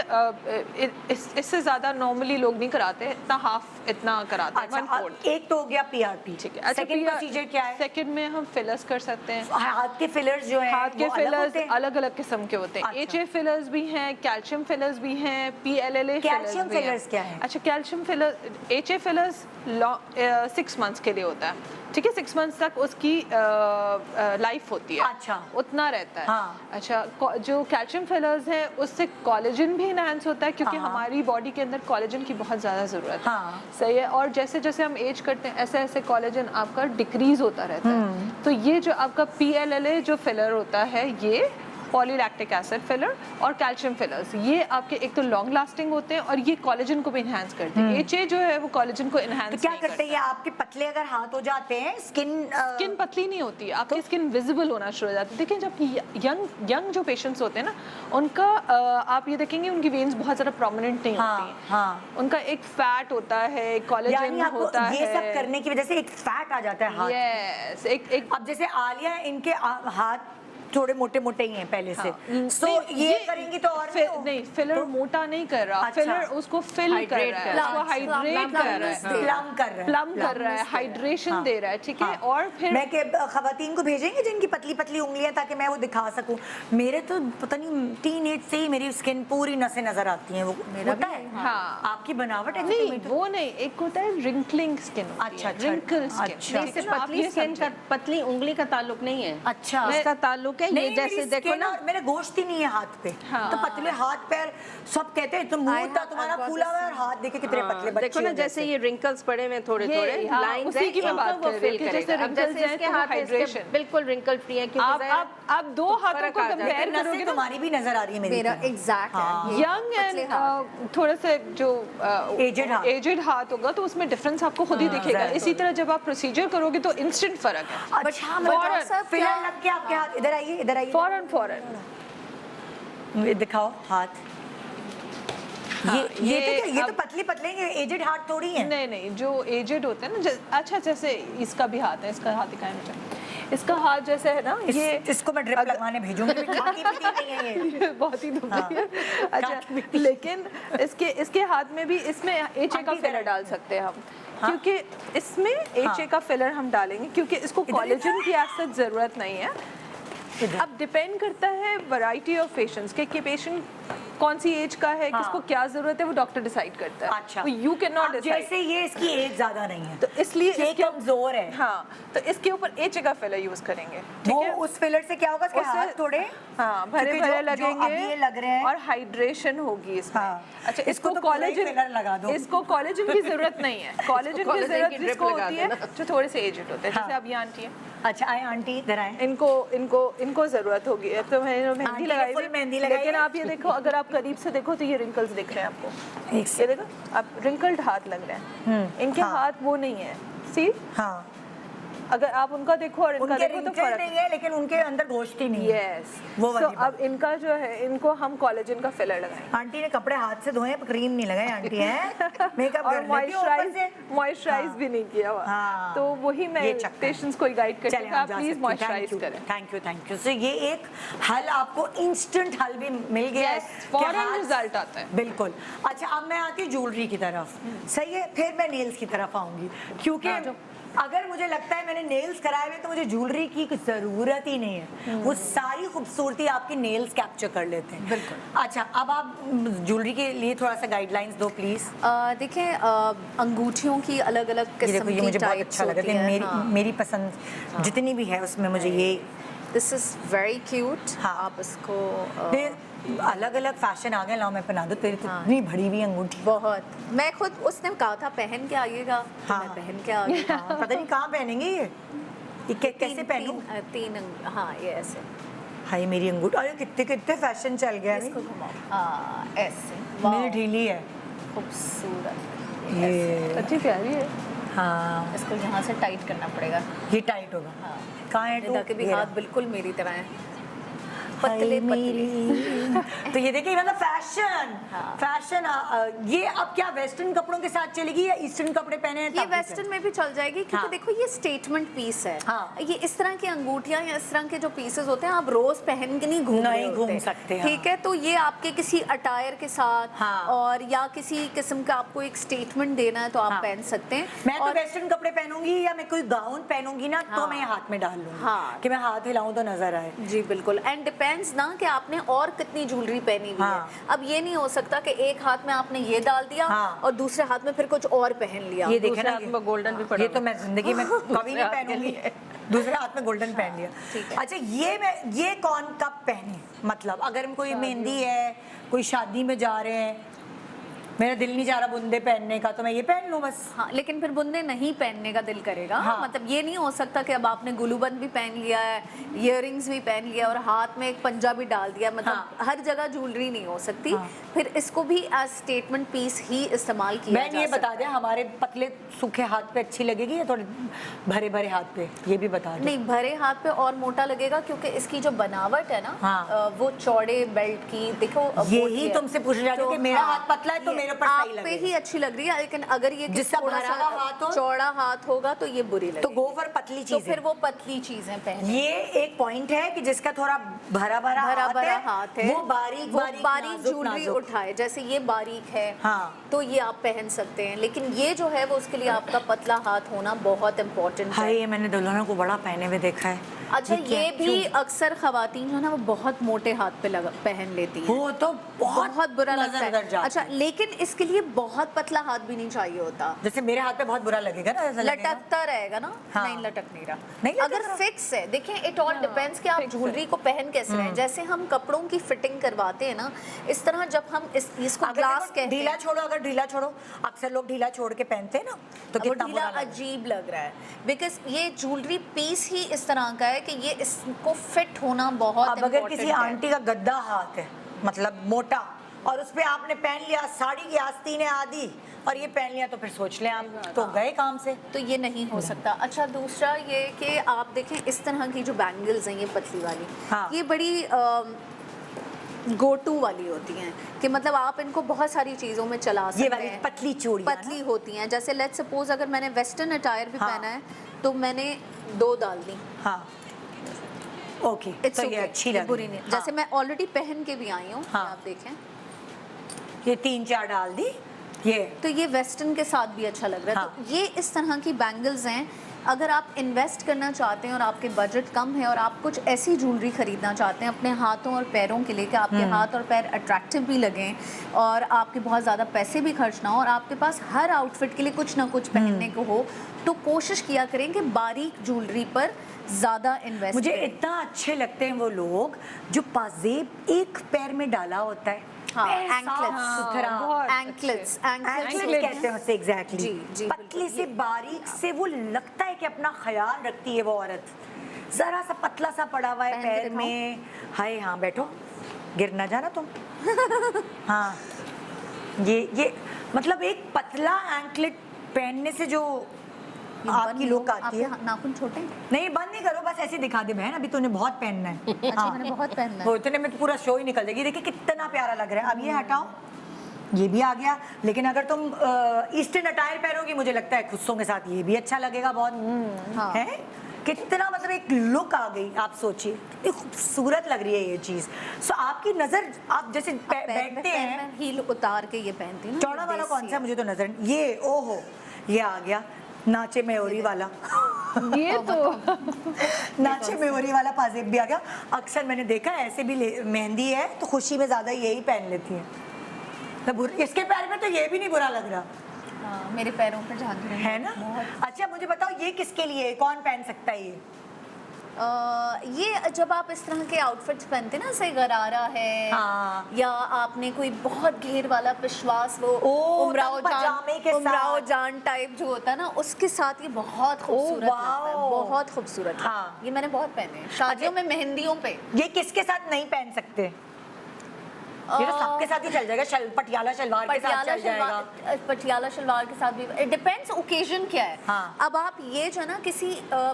इससे ज्यादा नॉर्मली लोग नहीं कराते, इतना हाफ इतना कराते हैं, अच्छा, 1/4। एक तो हो गया पीआरपी, ठीक है। अच्छा, सेकंड प्रोसीजर क्या है? सेकंड में हम फिलर्स कर सकते हैं। हाथ के फिलर्स जो है हाथ के वो अलग फिलर्स होते हैं? अलग अलग किस्म के होते हैं। अच्छा। HA फिलर्स भी हैं, कैल्शियम फिलर्स भी हैं, PLLA Calcium भी हैं। fillers क्या है? अच्छा, calcium filler, HA fillers 6 months के लिए होता है, ठीक है। 6 मंथ्स तक उसकी लाइफ होती है, अच्छा। उतना रहता है। हाँ। अच्छा, जो कैल्शियम फिलर्स हैं उससे कोलेजन भी इनहैंस होता है, क्योंकि हाँ। हमारी बॉडी के अंदर कोलेजन की बहुत ज़्यादा ज़रूरत है। हाँ। सही है। और जैसे जैसे हम एज करते हैं ऐसे ऐसे कोलेजन आपका डिक्रीज होता रहता है। तो ये जो आपका PLLA जो फिलर होता है, ये पॉलीलैक्टिक एसिड फिलर और कैल्शियम फिलर्स, ये आपके एक तो लॉन्ग लास्टिंग होते हैं और ये कोलेजन को भी इनहैंस करते हैं। HA जो है वो कोलेजन को तो इनहैंस क्या नहीं करते हैं ये? आपके पतले अगर हाथ हो जाते हैं, स्किन पतली नहीं होती, आपकी स्किन विजिबल होना शुरू हो जाती है। देखिए, जब यंग जो पेशेंट्स होते हैं ना, उनका आप ये देखेंगे उनकी वेन्स बहुत ज़्यादा प्रोमिनेंट नहीं होती हैं। हाँ। उनका एक फैट होता है, यानी कोलेजन आपको होता है, ये सब करने की वजह से एक फैट आ जाता है हाथ। यस, एक अब जैसे आलिया, इनके हाथ थोड़े मोटे मोटे ही हैं पहले से, सो ये करेंगी तो और नहीं, फिलर मोटा नहीं कर रहा, अच्छा। फिलर उसको फिल कर रहा है, उसको हाइड्रेट कर रहा है, प्लम कर रहा है, हाइड्रेशन दे रहा है, ठीक है। और फिर मैं के खवातीन को भेजेंगे जिनकी पतली पतली उंगलियां, ताकि मैं वो दिखा सकूं। मेरे तो पता नहीं टीनेज से ही मेरी स्किन पूरी नसें नजर आती हैं। वो होता है? हाँ। आपकी बनावट है? नहीं, वो नहीं, एक होता है रिंकलिंग स्किन, अच्छा, अच्छा, रिंकल अच्छा। स्किन। इससे पतली स्किन का, पतली उंगली का ताल्लुक नहीं है। अच्छा। इसका ताल्लुक है है। ये नहीं, जैसे मेरी देखो skin ना, और मेरे गोश्त ही नहीं है हाथ पे, तो पतले हाथ पैर सब कहते हैं, तो मुंह था तुम्हारा फूला हुआ है और हाथ देखे कितने पतले बच्चे देखो ना हो जैसे ये रिंकल्स पड़े हुए थोड़े ये, थोड़े हाँ, लाइंस उसी हैं, की मैं बात इनको वो कर रही फिल थी कि जैसे करेगा। अब wrinkles जैसे हैं इसके तो हाथ इसके hydration। बिल्कुल रिंकल फ्री है, क्योंकि आप दो हाथों फर्क को आ जाता है। कंपेयर नसें करोगे ना, तुम्हारी भी नजर आ रही है मेरी मेरा तरह। एग्जैक्ट हाँ। है, ये यंग पतले एंड हाथ। थोड़ा से जो Aged हाथ। एजेड हाथ होगा तो उसमें डिफरेंस आपको खुद ही दिखेगा। exactly। इसी तरह जब आप प्रोसीजर करोगे तो इंस्टेंट फर्क है, अच्छा फौरन, मतलब फिलर लग के आपके हाथ, इधर आइए इधर आइए, फौरन फौरन। ये दिखाओ हाथ, हाँ, ये तो अब- पतली पतले हैं, एजेड हाथ थोड़ी है। नहीं नहीं, जो एजेड होते हैं ना, अच्छा जैसे इसका भी हाथ है, इसका हाथ दिखाएं मुझे, इसका हाथ जैसे है ना, ये इसको मैं ड्रिप लगवाने भेजूंगी, खाती पीती नहीं है ये। बहुत ही दुबली हाँ। है। अच्छा, लेकिन इसके हाथ में भी इसमें एचए का आंटी फिलर जरा- डाल सकते हैं हम, क्योंकि इसमें एचए का फिलर हम डालेंगे, क्योंकि इसको कोलेजन की एज जरूरत नहीं है। अब डिपेंड करता है वैरायटी ऑफ पेशेंट्स के पेशेंट कौन सी एज का है, किसको क्या जरूरत है, वो डॉक्टर डिसाइड करता है। अच्छा, यू कैन नॉट अब डिसाइड। जैसे ये इसकी एज ज्यादा नहीं है तो इसलिए ये इसके कमजोर है, हाँ, तो इसके ऊपर एचए का फिलर यूज करेंगे, ठीक वो है। उस फिलर से क्या होगा, इसके उससे- हाथ थोड़े हाँ, भरे क्योंकि भरे जो अभी ये लगेंगे लग रहे हैं, और हाइड्रेशन होगी इसमें। हाँ। अच्छा, इसको इसको तो पूरा ही कोलेजन filler लगा दो। इसको कोलेजन की जरूरत नहीं है। कोलेजन की कोलेजन जरूरत की drip जिसको लगा होती है देना। जो थोड़े से एजेड होते हैं, हाँ। जैसे अब ये आंटी है, अच्छा आए आंटी इधर आए, इनको जरूरत होगी। अब तो मैंने आंटी मेहंदी ने लगाई full थी, मेहंदी लगाई लेकिन है। आप ये देखो, अगर आप करीब से देखो तो ये रिंकल्स दिख रहे हैं आपको, एक ये देखो, आप रिंकल्ड हाथ लग रहे हैं, इनके हाँ। हाथ वो नहीं है, सी, हाँ अगर आप उनका देखो और इनका उनके देखो तो wrinkle फर्क नहीं है, लेकिन उनके अंदर गोश्त ही नहीं है। यस। वो वाली सो अब इनका जो है, इनको हम कोलेजन का फिलर लगाएंगे आंटी ने कपड़े हाथ से धोए, क्रीम नहीं लगाई आंटी है, मेकअप और कर लेती है ऊपर से। मॉइस्चराइज हाँ। भी नहीं किया हुआ। हाँ। तो वही मैं ये चक्कर है। पेशेंट्स को गाइड करती चलें, हूँ, आप आप जा प्लीज सकती हैं। मॉइस्चराइज करें। Thank you. सो ये एक हल आपको इंस्टेंट हल भी मिल गया है Yes, कि फौरन हाथ- रिजल्ट आता है। बिल्कुल। अच्छा, अब मैं आती हूँ ज्वेलरी की तरफ, सही है, फिर मैं नेल्स की तरफ आऊंगी, क्योंकि अगर मुझे लगता है मैंने नेल्स कराए हुए तो मुझे ज्वेलरी की जरूरत ही नहीं है, वो सारी खूबसूरती आपकी नेल्स कैप्चर कर लेते हैं। बिल्कुल। अच्छा, अब आप ज्वेलरी के लिए थोड़ा सा गाइडलाइंस दो प्लीज। देखिए, अंगूठियों की अलग अलग ये किस्म देखो, ये की मुझे बहुत टाइप्स अच्छा लगा, होती हैं। हाँ। मेरी पसंद जितनी भी है उसमें मुझे ये दिस इज वेरी क्यूट। हाँ। आप इसको अलग अलग फैशन आ गए, लाओ मैं पहना दो, तेरी तो हाँ। इतनी भरी हुई अंगूठी। बहुत, मैं खुद, उसने कहा था पहन के आइएगा, तो हाँ। मैं पहन के आ गई। हाँ, पता नहीं कहाँ पहनेंगे ये कैसे पहनूं? हाँ, ये ऐसे, हाय मेरी अंगूठी, अरे कितने कितने फैशन चल गया है। इसको घुमाओ, हाँ ऐसे, मेरी वाह, ढीली है खूबसूरत। ये, अच्छी प्यारी है। हाँ इसको यहाँ से टाइट करना पड़ेगा। ये टाइट होगा। हाँ, कहाँ है निदा के भी ये हाथ रहा। बिल्कुल मेरी तरह हैं, हाय पतले पतले। मेरी। तो ये देखिए, मतलब फैशन हाँ। फैशन ये अब क्या वेस्टर्न कपड़ों के साथ चलेगी या ईस्टर्न कपड़े पहने हैं ये तब भी वेस्टर्न में भी चल जाएगी, क्योंकि हाँ। देखो ये स्टेटमेंट पीस है। हाँ। ये इस तरह की अंगूठियां या इस तरह के जो पीसेस होते हैं, आप रोज पहन के नहीं घूम रहे नहीं घूम होते। सकते, हाँ। ठीक है, तो ये आपके किसी अटायर के साथ हाँ। और या किसी किस्म का आपको एक स्टेटमेंट देना है तो आप हाँ। पहन सकते हैं। मैं तो और वेस्टर्न कपड़े पहनूंगी या मैं कोई गाउन पहनूंगी ना, तो हाँ। मैं ये हाथ में डाल लूंगी, हाँ। कि मैं हाथ हिलाऊं तो नजर आए। जी बिल्कुल, एंड डिपेंड्स ना कि आपने और कितनी ज्वेलरी पहनी हुई हाँ। है। अब ये नहीं हो सकता कि एक हाथ में आपने ये डाल दिया हाँ। और दूसरे हाथ में फिर कुछ और पहन लिया। ये देखे दूसरे ना, हाथ में गोल्डन भी पड़ा ये तो मैं जिंदगी में कभी नहीं हाथ के पहनूंगी, लिए। दूसरे हाथ में गोल्डन पहन लिया। ठीक है। अच्छा, ये कौन कब पहने, मतलब अगर कोई मेहंदी है, कोई शादी में जा रहे हैं, मेरा दिल नहीं जा रहा बुंदे पहनने का, तो मैं ये पहन लूं बस। हाँ, लेकिन फिर बुंदे नहीं पहनने का दिल करेगा। हाँ। मतलब ये नहीं हो सकता कि अब आपने गुलूबंद भी पहन लिया है, इयररिंग्स भी पहन लिया और हाथ में एक पंजाबी डाल दिया, मतलब हाँ। हर जगह ज्वेलरी नहीं हो सकती। हाँ। फिर इसको भी एज स्टेटमेंट पीस ही इस्तेमाल किया मैंने जा ये बता सकता दिया, है। हमारे पतले सूखे हाथ पे अच्छी लगेगी या थोड़े भरे भरे हाथ पे, ये भी बता दो। नहीं, भरे हाथ पे और मोटा लगेगा, क्योंकि इसकी जो बनावट है ना, हाँ। वो चौड़े बेल्ट की, देखो यही तुमसे पूछ रहा था कि मेरा हाथ पतला है तो ये मेरे ऊपर आप सही पे लगेगा। ही अच्छी लग रही है, लेकिन अगर ये जिसका थोड़ा भरा सा हुआ हाथ हो, चौड़ा हाथ होगा तो ये बुरी लगेगी। तो गो फॉर पतली तो चीज फिर वो पतली चीजें पहने। ये एक पॉइंट है कि जिसका थोड़ा भरा भरा हाथ है, वो बारीक बारीक नाजुक ज्वेलरी नाजुक। उठाए, जैसे ये बारीक है, हाँ। तो ये आप पहन सकते हैं, लेकिन ये जो है वो उसके लिए आपका पतला हाथ होना बहुत इम्पोर्टेंट है। हाय, ये मैंने दुल्हनों को बड़ा पहने हुए देखा है। अच्छा, क्या- ये भी क्यों? अक्सर खवातीन जो है ना, वो बहुत मोटे हाथ पे पहन लेती हैं। वो तो बहुत बुरा नजर लगता है। उधर जाती अच्छा, है। लेकिन इसके लिए बहुत पतला हाथ भी नहीं चाहिए होता, जैसे मेरे हाथ पे बहुत बुरा लगेगा ना, ऐसा लगेगा। लटकता रहेगा ना। हाँ। नहीं लटक नहीं रहा। नहीं लटक अगर रहा। फिक्स है, देखिए इट ऑल डिपेंड्स कि आप ज्वेलरी को पहन कैसे रहे हैं। जैसे हम कपड़ों की फिटिंग करवाते हैं ना, इस तरह जब हम इसको अगर ग्लास देखो, कहते ढीला हैं, छोड़ो, अगर ढीला छोड़ो, अक्सर लोग ढीला छोड़ के पहनते हैं ना, तो वो कितना ढीला बुरा लगता है। अजीब लग रहा है, बिकॉज ये ज्वेलरी पीस ही इस तरह का है कि ये इसको फिट होना बहुत अब अगर important किसी है। आंटी का गद्दा हाथ है, मतलब मोटा, और उस पे आपने पहन लिया साड़ी की आस्तीन है आधी, और ये पहन लिया, तो फिर सोच लें आप तो गए काम से। तो ये नहीं हो सकता। अच्छा, दूसरा ये कि आप देखें इस तरह की जो बैंगल्स हैं, ये पतली वाली, हाँ। ये बड़ी गो टू वाली होती हैं कि मतलब आप इनको बहुत सारी चीज़ों में चला सकते ये हैं। वाली पतली चूड़ियां पतली होती हैं। जैसे लेट्स सपोज अगर मैंने वेस्टर्न अटायर भी हाँ। पहना है तो मैंने 2 डाल दी। हाँ, ओके, It's तो ये okay, अच्छी ये लगी। बुरी नहीं। हाँ। जैसे मैं ऑलरेडी पहन के भी आई हूँ, हाँ। आप देखें, ये 3-4 डाल दी, ये तो ये वेस्टर्न के साथ भी अच्छा लग रहा है। हाँ। तो ये इस तरह की बैंगल्स हैं। अगर आप इन्वेस्ट करना चाहते हैं और आपके बजट कम है और आप कुछ ऐसी ज्वेलरी खरीदना चाहते हैं अपने हाथों और पैरों के लिए कि आपके हाथ और पैर अट्रैक्टिव भी लगें और आपके बहुत ज़्यादा पैसे भी खर्च ना हो और आपके पास हर आउटफिट के लिए कुछ ना कुछ पहनने को हो, तो कोशिश किया करें कि बारीक ज्वेलरी पर ज़्यादा इन्वेस्ट मुझे करें। इतना अच्छे लगते हैं वो लोग जो पाजेब एक पैर में डाला होता है, हाँ, पैर साफ anklets। सुथरा, बहुत एंकलेट्स एंकलेट कहते हैं उसे, एग्जैक्टली। जी, जी, पतले बिल्कुल। से बारीक से वो लगता है कि अपना ख्याल रखती है वो औरत। जरा सा पतला सा पड़ा हुआ है पहन के पैर दिखाओ। में, हाय हाँ बैठो, गिर ना जाना तुम। हाँ, ये मतलब एक पतला एंकलेट पहनने से जो आपकी लुक आती है। आपके नाखून छोटे हैं? नहीं, बंद नहीं करो, बस ऐसे दिखा दे बहन, अभी तूने बहुत पहनना है। अच्छा, मैंने बहुत पहनना है। वो इतने में तो पूरा शो ही निकल जाएगी। देखिए कितना प्यारा लग रहा है। अब ये हटाओ, ये भी आ गया, लेकिन अगर तुम ईस्टर्न अटायर पहनोगी, मुझे लगता है खुस्सों के साथ ये भी अच्छा लगेगा बहुत। हाँ। है कितना, मतलब एक लुक आ गई। आप सोचिए कितनी खूबसूरत लग रही है ये चीज। सो आपकी नजर, आप जैसे बैठते हैं, मैं हील उतार के ये पहनती हूँ ना, चौड़ा वाला कौन सा, मुझे तो नजर, ये ओहो, ये आ गया नाचे मयूरी वाला। ये तो नाचे मेवरी वाला पाजेब भी आ गया। अक्सर मैंने देखा है ऐसे भी, मेहंदी है तो खुशी में ज्यादा यही पहन लेती है। तो इसके पैर में तो ये भी नहीं बुरा लग रहा हाँ, मेरे पैरों पर झांझरें है ना। अच्छा मुझे बताओ, ये किसके लिए है, कौन पहन सकता है ये? ये जब आप इस तरह के आउटफिट्स पहनते हैं ना, जैसे गरारा है, हाँ। या आपने कोई बहुत घेर वाला पिशवास, वो तब पजामे के उमराव साथ। जान टाइप जो होता है ना, उसके साथ ये बहुत खूबसूरत लगता है, वाओ। बहुत खूबसूरत है। हाँ। ये मैंने बहुत पहने हैं शादियों में, मेहंदियों पे। ये किसके साथ नहीं पहन सकते? ये तो सबके साथ ही चल जाएगा, पटियाला शलवार के साथ चल जाएगा। पटियाला शलवार के साथ भी, इट डिपेंड्स ओकेजन क्या है। हाँ। अब आप ये जो है ना किसी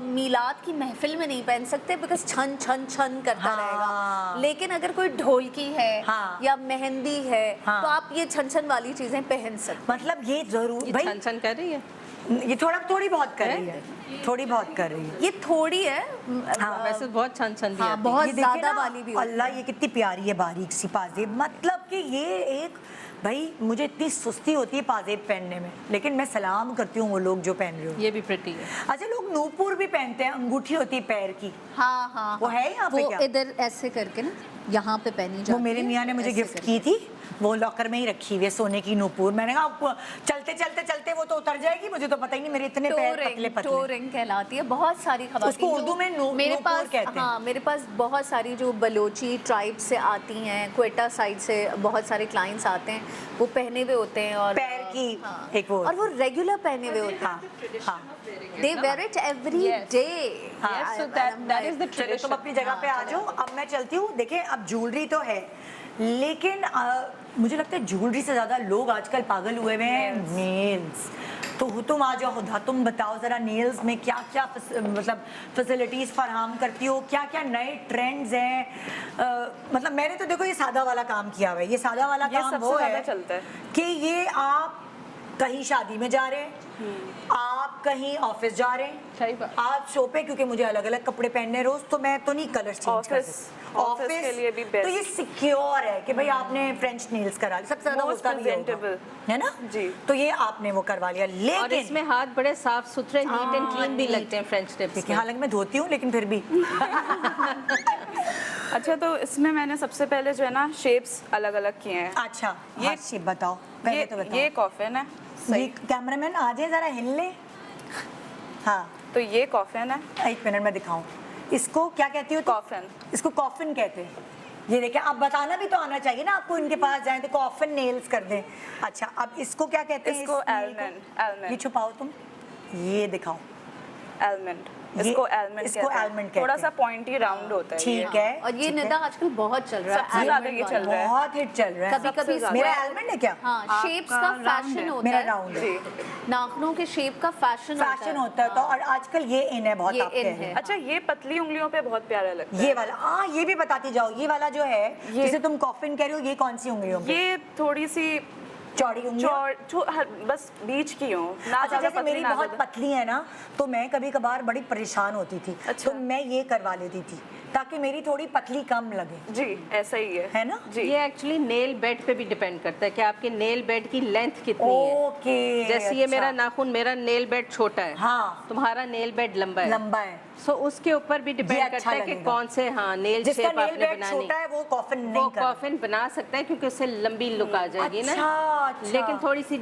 मीलाद की महफिल में नहीं पहन सकते, बिकॉज छन छन छन करता हाँ। रहेगा। लेकिन अगर कोई ढोलकी है हाँ। या मेहंदी है, हाँ। तो आप ये छन छन वाली चीजें पहन सकते मतलब ये जरूर ये भाई, छन छन कर रही है। ये थोड़ी बहुत कर रही है, थोड़ी बहुत कर रही है। हैं। ये थोड़ी है, हाँ, वैसे बहुत छन छन दी हाँ, आती है। बहुत ये देखिए ज्यादा ना, वाली भी होती अल्लाह ये कितनी प्यारी है, बारीक सी पाजेब। मतलब कि ये एक, भाई मुझे इतनी सुस्ती होती है पाजेब पहनने में, लेकिन मैं सलाम करती हूँ वो लोग जो पहन रहे हो। ये भी प्रिटी है। अच्छा, लोग नूपुर भी पहनते हैं, अंगूठी होती है पैर की, हाँ हाँ, वो है यहाँ पे वो क्या? इधर ऐसे करके ना यहाँ पे पहनी जाती वो है। मेरे मियाँ ने मुझे ऐसे गिफ्ट करके। की थी, वो लॉकर में ही रखी हुई है, सोने की नूपुर। मैंने कहा आपको चलते चलते चलते वो तो उतर जाएगी, मुझे तो पता ही नहीं, मेरे इतने पैर पतले पतले। टोरिंग कहलाती है। बहुत सारी खवातीन उसको उर्दू जो में मेरे नूपुर पास, कहते हैं। हाँ, मेरे पास बहुत सारी जो बलोची ट्राइब से आती हैं, क्वेटा साइड से बहुत सारे क्लाइंट्स आते हैं, वो पहने हुए होते हैं और पैर की हाँ, एक वो और वो रेगुलर पहने हुए होते हाँ हाँ हैं। They wear it every day. Yes, so that is the चलो tradition. तुम अपनी जगह पे आ जाओ, अब मैं चलती हूँ। देखें, अब ज्वेलरी तो है, लेकिन मुझे लगता है ज्वेलरी से ज़्यादा लोग आजकल पागल हुए हुए हैं नेल्स। तो तुम आ जाओ खुदा, तुम बताओ ज़रा नेल्स में क्या क्या मतलब फैसिलिटीज़ फराहम करती हो, क्या क्या नए ट्रेंड्स हैं। मतलब मैंने तो देखो ये सादा वाला काम किया हुआ है। ये सादा वाला ये काम सबसे वो ज्यादा है चलता है। कि ये आप कहीं शादी में जा रहे हैं, आप कहीं ऑफिस जा रहे हैं, सही बात। आप शो पे, क्योंकि मुझे अलग अलग कपड़े पहनने रोज, तो मैं तो नहीं कलर चेंज कर ऑफिस- सकती। ऑफिस के लिए भी बेस्ट। तो ये सिक्योर है कि भाई आपने फ्रेंच नेल्स करा लिया, सबसे ज्यादा Most होता भी होगा, presentable। है ना जी। तो ये आपने वो करवा लिया। और लेकिन इसमें हाथ बड़े साफ सुथरे, नीट एंड क्लीन भी neat। लगते हैं फ्रेंच टिप्स देखिए, हालांकि मैं धोती हूँ, लेकिन फिर भी अच्छा, तो इसमें मैंने सबसे पहले जो है ना शेप्स अलग अलग किए हैं। अच्छा ये- ये शेप बताओ, पहले तो बताओ। ये कॉफिन है, ये कैमरामैन आ जाए जरा हिल ले। हाँ तो ये कॉफिन है। एक मिनट में दिखाऊं। इसको क्या कहती हो? कॉफिन। इसको कॉफिन कहते हैं। ये देखिए, अब बताना भी तो आना चाहिए ना आपको, इनके पास जाएं तो कॉफिन नेल्स कर दें। अच्छा, अब इसको क्या कहते हैं? इसको इस nail को? almond, almond। ये छुपाओ तुम, ये दिखाओ। एलमंड, ये- इसको एलमंड इसको कहते हैं। almond कहते थोड़ा हैं। सा पॉइंटी राउंड होता है ठीक ये। है, और ये ठीक है। निदा आजकल बहुत चल रहा है, सबसे ज्यादा almond ये वाला। चल रहा है। बहुत हिट चल रहा है। कभी कभी ज्यादा। मेरा इसमें एलमंड है क्या? हाँ शेप्स का आपका round फैशन है। होता मेरा है, राउंड है। जी। नाखूनों के शेप का फैशन फैशन होता है तो, और आजकल ये इन है बहुत ये आपके in है। अच्छा, ये पतली उंगलियों पे बहुत प्यारा लगता है। ये वाला, हाँ ये भी बताती जाओ। ये वाला जो है जिसे तुम कॉफिन कह रहे हो, ये कौन सी उंगलियों पे? ये थोड़ी सी चौड़ी उंगलियां? बस बीच की हूँ ना, अच्छा, ज्यादा जैसे मेरी पतली ना बहुत ज्यादा। पतली है ना, तो मैं कभी कभार बड़ी परेशान होती थी। अच्छा। तो मैं ये करवा लेती थी ताकि मेरी थोड़ी पतली कम लगे, जी, ऐसा ही है ना? जी। ये एक्चुअली नेल बेड पे भी डिपेंड करता है कि आपके नेल बेड की लेंथ कितनी है। ओके, जैसे ये अच्छा। मेरा नाखून, मेरा नेल बेड छोटा है, हाँ। तुम्हारा नेल बेड लंबा है, लंबा है। सो उसके ऊपर भी डिपेंड अच्छा करता है कि लगेगा। कौन से हाँ नेल जिसका शेप नेल आपने बेड बनानी। छोटा है वो कॉफिन वो नहीं कर। कॉफिन बना सकता है क्योंकि उससे लंबी लुक आ जाएगी ना। अच्छा। लेकिन थोड़ी सी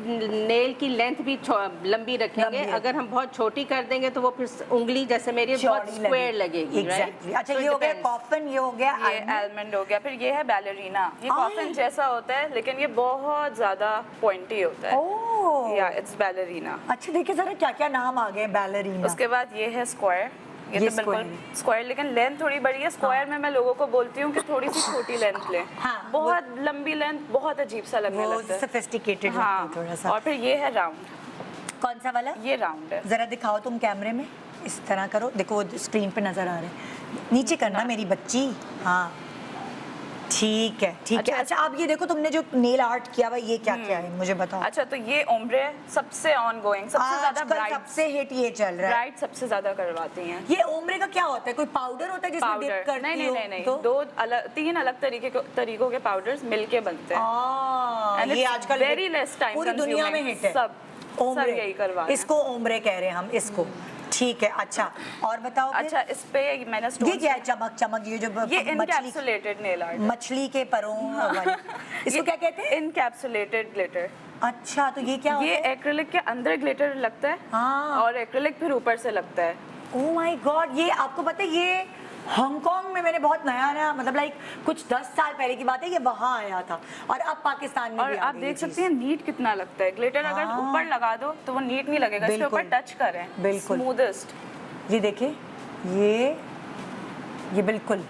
नेल की लेंथ भी लंबी रखेंगे। लंबी अगर हम बहुत छोटी कर देंगे तो वो फिर उंगली जैसे मेरी बहुत स्क्वायर लगेगी, राइट? Exactly. अच्छा, ये हो गया कॉफिन, ये हो गया ये almond। एलमंड हो गया, फिर ये है बैलरीना। ये आय। कॉफिन जैसा होता है लेकिन ये बहुत ज्यादा पॉइंटी होता है। ओह। या इट्स बैलरीना। अच्छा, देखिए जरा क्या क्या नाम आ गए बैलरीना। उसके बाद ये है स्क्वायर। ये ये तो बिल्कुल square स्क्वायर, लेकिन लेंथ थोड़ी बड़ी है। स्क्वायर में मैं लोगों को बोलती हूँ कि थोड़ी सी छोटी लेंथ लें। हाँ, बहुत लंबी लेंथ बहुत अजीब सा लगने वो लगता है। सोफिस्टिकेटेड हाँ, लगता है थोड़ा सा। और फिर ये है राउंड। कौन सा वाला? ये राउंड है। जरा दिखाओ तुम कैमरे में, इस तरह करो, देखो वो स्क्रीन पे नजर आ रहे हैं। नीचे करना मेरी बच्ची। हाँ ठीक है, ठीक है। अच्छा, अब ये देखो तुमने जो नेल आर्ट किया हुआ, ये क्या क्या है मुझे बताओ। अच्छा, तो ये ओम्ब्रे सबसे ऑन गोइंग, सबसे ज्यादा आजकल ब्राइट, सबसे हिट ये चल रहा है। ब्राइट सबसे ज्यादा करवाती हैं। ये ओम्ब्रे का क्या होता है? कोई पाउडर होता है जिसमें डिप पाउडर करती नहीं हो? नहीं नहीं, तो? दो अलग, तीन अलग तरीकों के पाउडर्स मिलके बनते हैं। And ये it's आजकल very less time पूरी दुनिया में consuming। हिट है। सब ओम्ब्रे, यही करवा रहे हैं। इसको ओम्ब्रे कह रहे हैं हम इसको। ठीक है, अच्छा और बताओ फिर? अच्छा, इस पे मैंने ये स्टोन, क्या है? चमक चमक, ये जो ये मछली, इनकैप्सुलेटेड नेल आर्ट, मछली के परों वाली, इसको क्या कहते हैं? Encapsulated glitter. अच्छा, तो ये क्या होता ये है? एक्रिलिक के अंदर ग्लिटर लगता है हाँ। और एक्रिलिक फिर ऊपर से लगता है। ओह माय गॉड, ये आपको पता है ये हांगकांग में मैंने बहुत नया नया, मतलब लाइक कुछ 10 साल पहले की बात है, ये वहाँ आया था और अब पाकिस्तान में और भी आ आप गई देख ये सकते चीज़। हैं नीट कितना लगता है। ग्लिटर अगर हाँ। ऊपर लगा दो तो वो नीट नहीं लगेगा, इसके ऊपर बिल्कुल। टच करें, बिल्कुल। स्मूदेस्ट। ये देखिए, ये बिल्कुल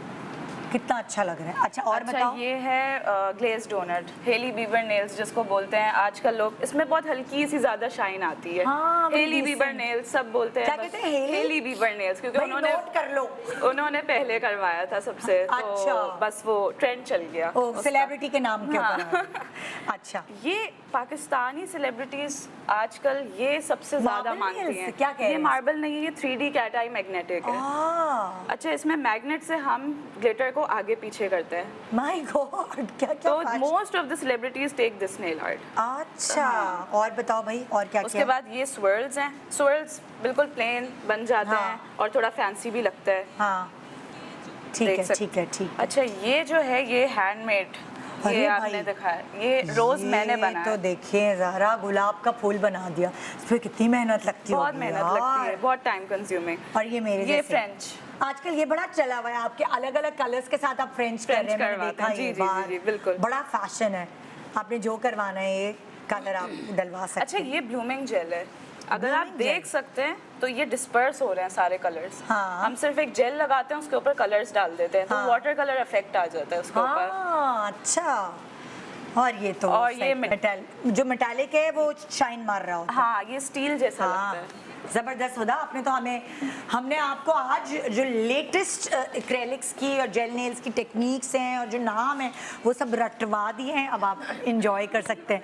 कितना अच्छा लग रहा है। अच्छा और अच्छा, बताओ। ये है glaze donut, Hailey Bieber nails जिसको बोलते हैं आजकल लोग। इसमें बहुत हल्की सी ज्यादा शाइन आती है। हाँ, बड़ी हेली बीबर decent। नेल्स सब बोलते हैं। क्या बस कहते हैं? हेली बीबर नेल्स, क्योंकि भाई उन्होंने नोट कर लो। उन्होंने पहले करवाया था सबसे, तो अच्छा। बस वो ट्रेंड चल गया ओ, उसका। सेलिब्रिटी के नाम के हाँ। ऊपर। अच्छा, ये पाकिस्तानी सेलिब्रिटीज आजकल ये सबसे ज्यादा Marble मांगती nails? हैं। क्या कह रहे ये हैं? मार्बल नहीं है, ये 3D कैट आई मैग्नेटिक है। अच्छा, इसमें मैग्नेट से हम ग्लिटर को आगे पीछे करते हैं। माय गॉड, क्या क्या तो fashion। Most of the celebrities take this nail art. अच्छा, और बताओ भाई, और क्या उसके क्या? बाद ये स्वर्ल्स हैं। स्वर्ल्स बिल्कुल प्लेन बन जाते हाँ। हैं और थोड़ा फैंसी भी लगता है। हाँ ठीक देख है, सकते- ठीक है, ठीक है। अच्छा, ये जो है ये हैंडमेड, अरे ये भाई, आपने दिखाया, ये रोज मैंने बनाया। तो देखिए ज़रा, गुलाब का फूल बना दिया, इस पे कितनी मेहनत लगती बहुत होगी मेहनत यार। लगती है, बहुत टाइम कंज्यूमिंग। और ये मेरे ये जैसे। फ्रेंच, आजकल ये बड़ा चला हुआ है, आपके अलग अलग कलर्स के साथ आप फ्रेंच कर रहे हैं, मैंने करवाते देखा हैं। ये जी, जी, बार। जी, बिल्कुल। बड़ा फैशन है, आपने जो करवाना है ये कलर आप डलवा सकते अच्छा, हैं। ये ब्लूमिंग जेल है। अगर आप Blooming देख gel? सकते हैं तो ये डिस्पर्स हो रहे हैं सारे कलर्स। हाँ। हम सिर्फ एक जेल लगाते हैं, उसके ऊपर कलर्स डाल देते हैं, तो हाँ। वाटर कलर इफेक्ट आ जाता है उसके ऊपर। हाँ, अच्छा। और ये तो और ये जो मेटालिक है वो शाइन मार रहा होता है। हाँ, ये स्टील जैसा हाँ, लगता है। जबरदस्त होता। आपने तो हमने आपको आज जो लेटेस्ट एक्रेलिक्स की और जेल नेल्स की टेक्निक्स हैं और जो नाम है वो सब रटवा दिए हैं। अब आप इंजॉय कर सकते हैं।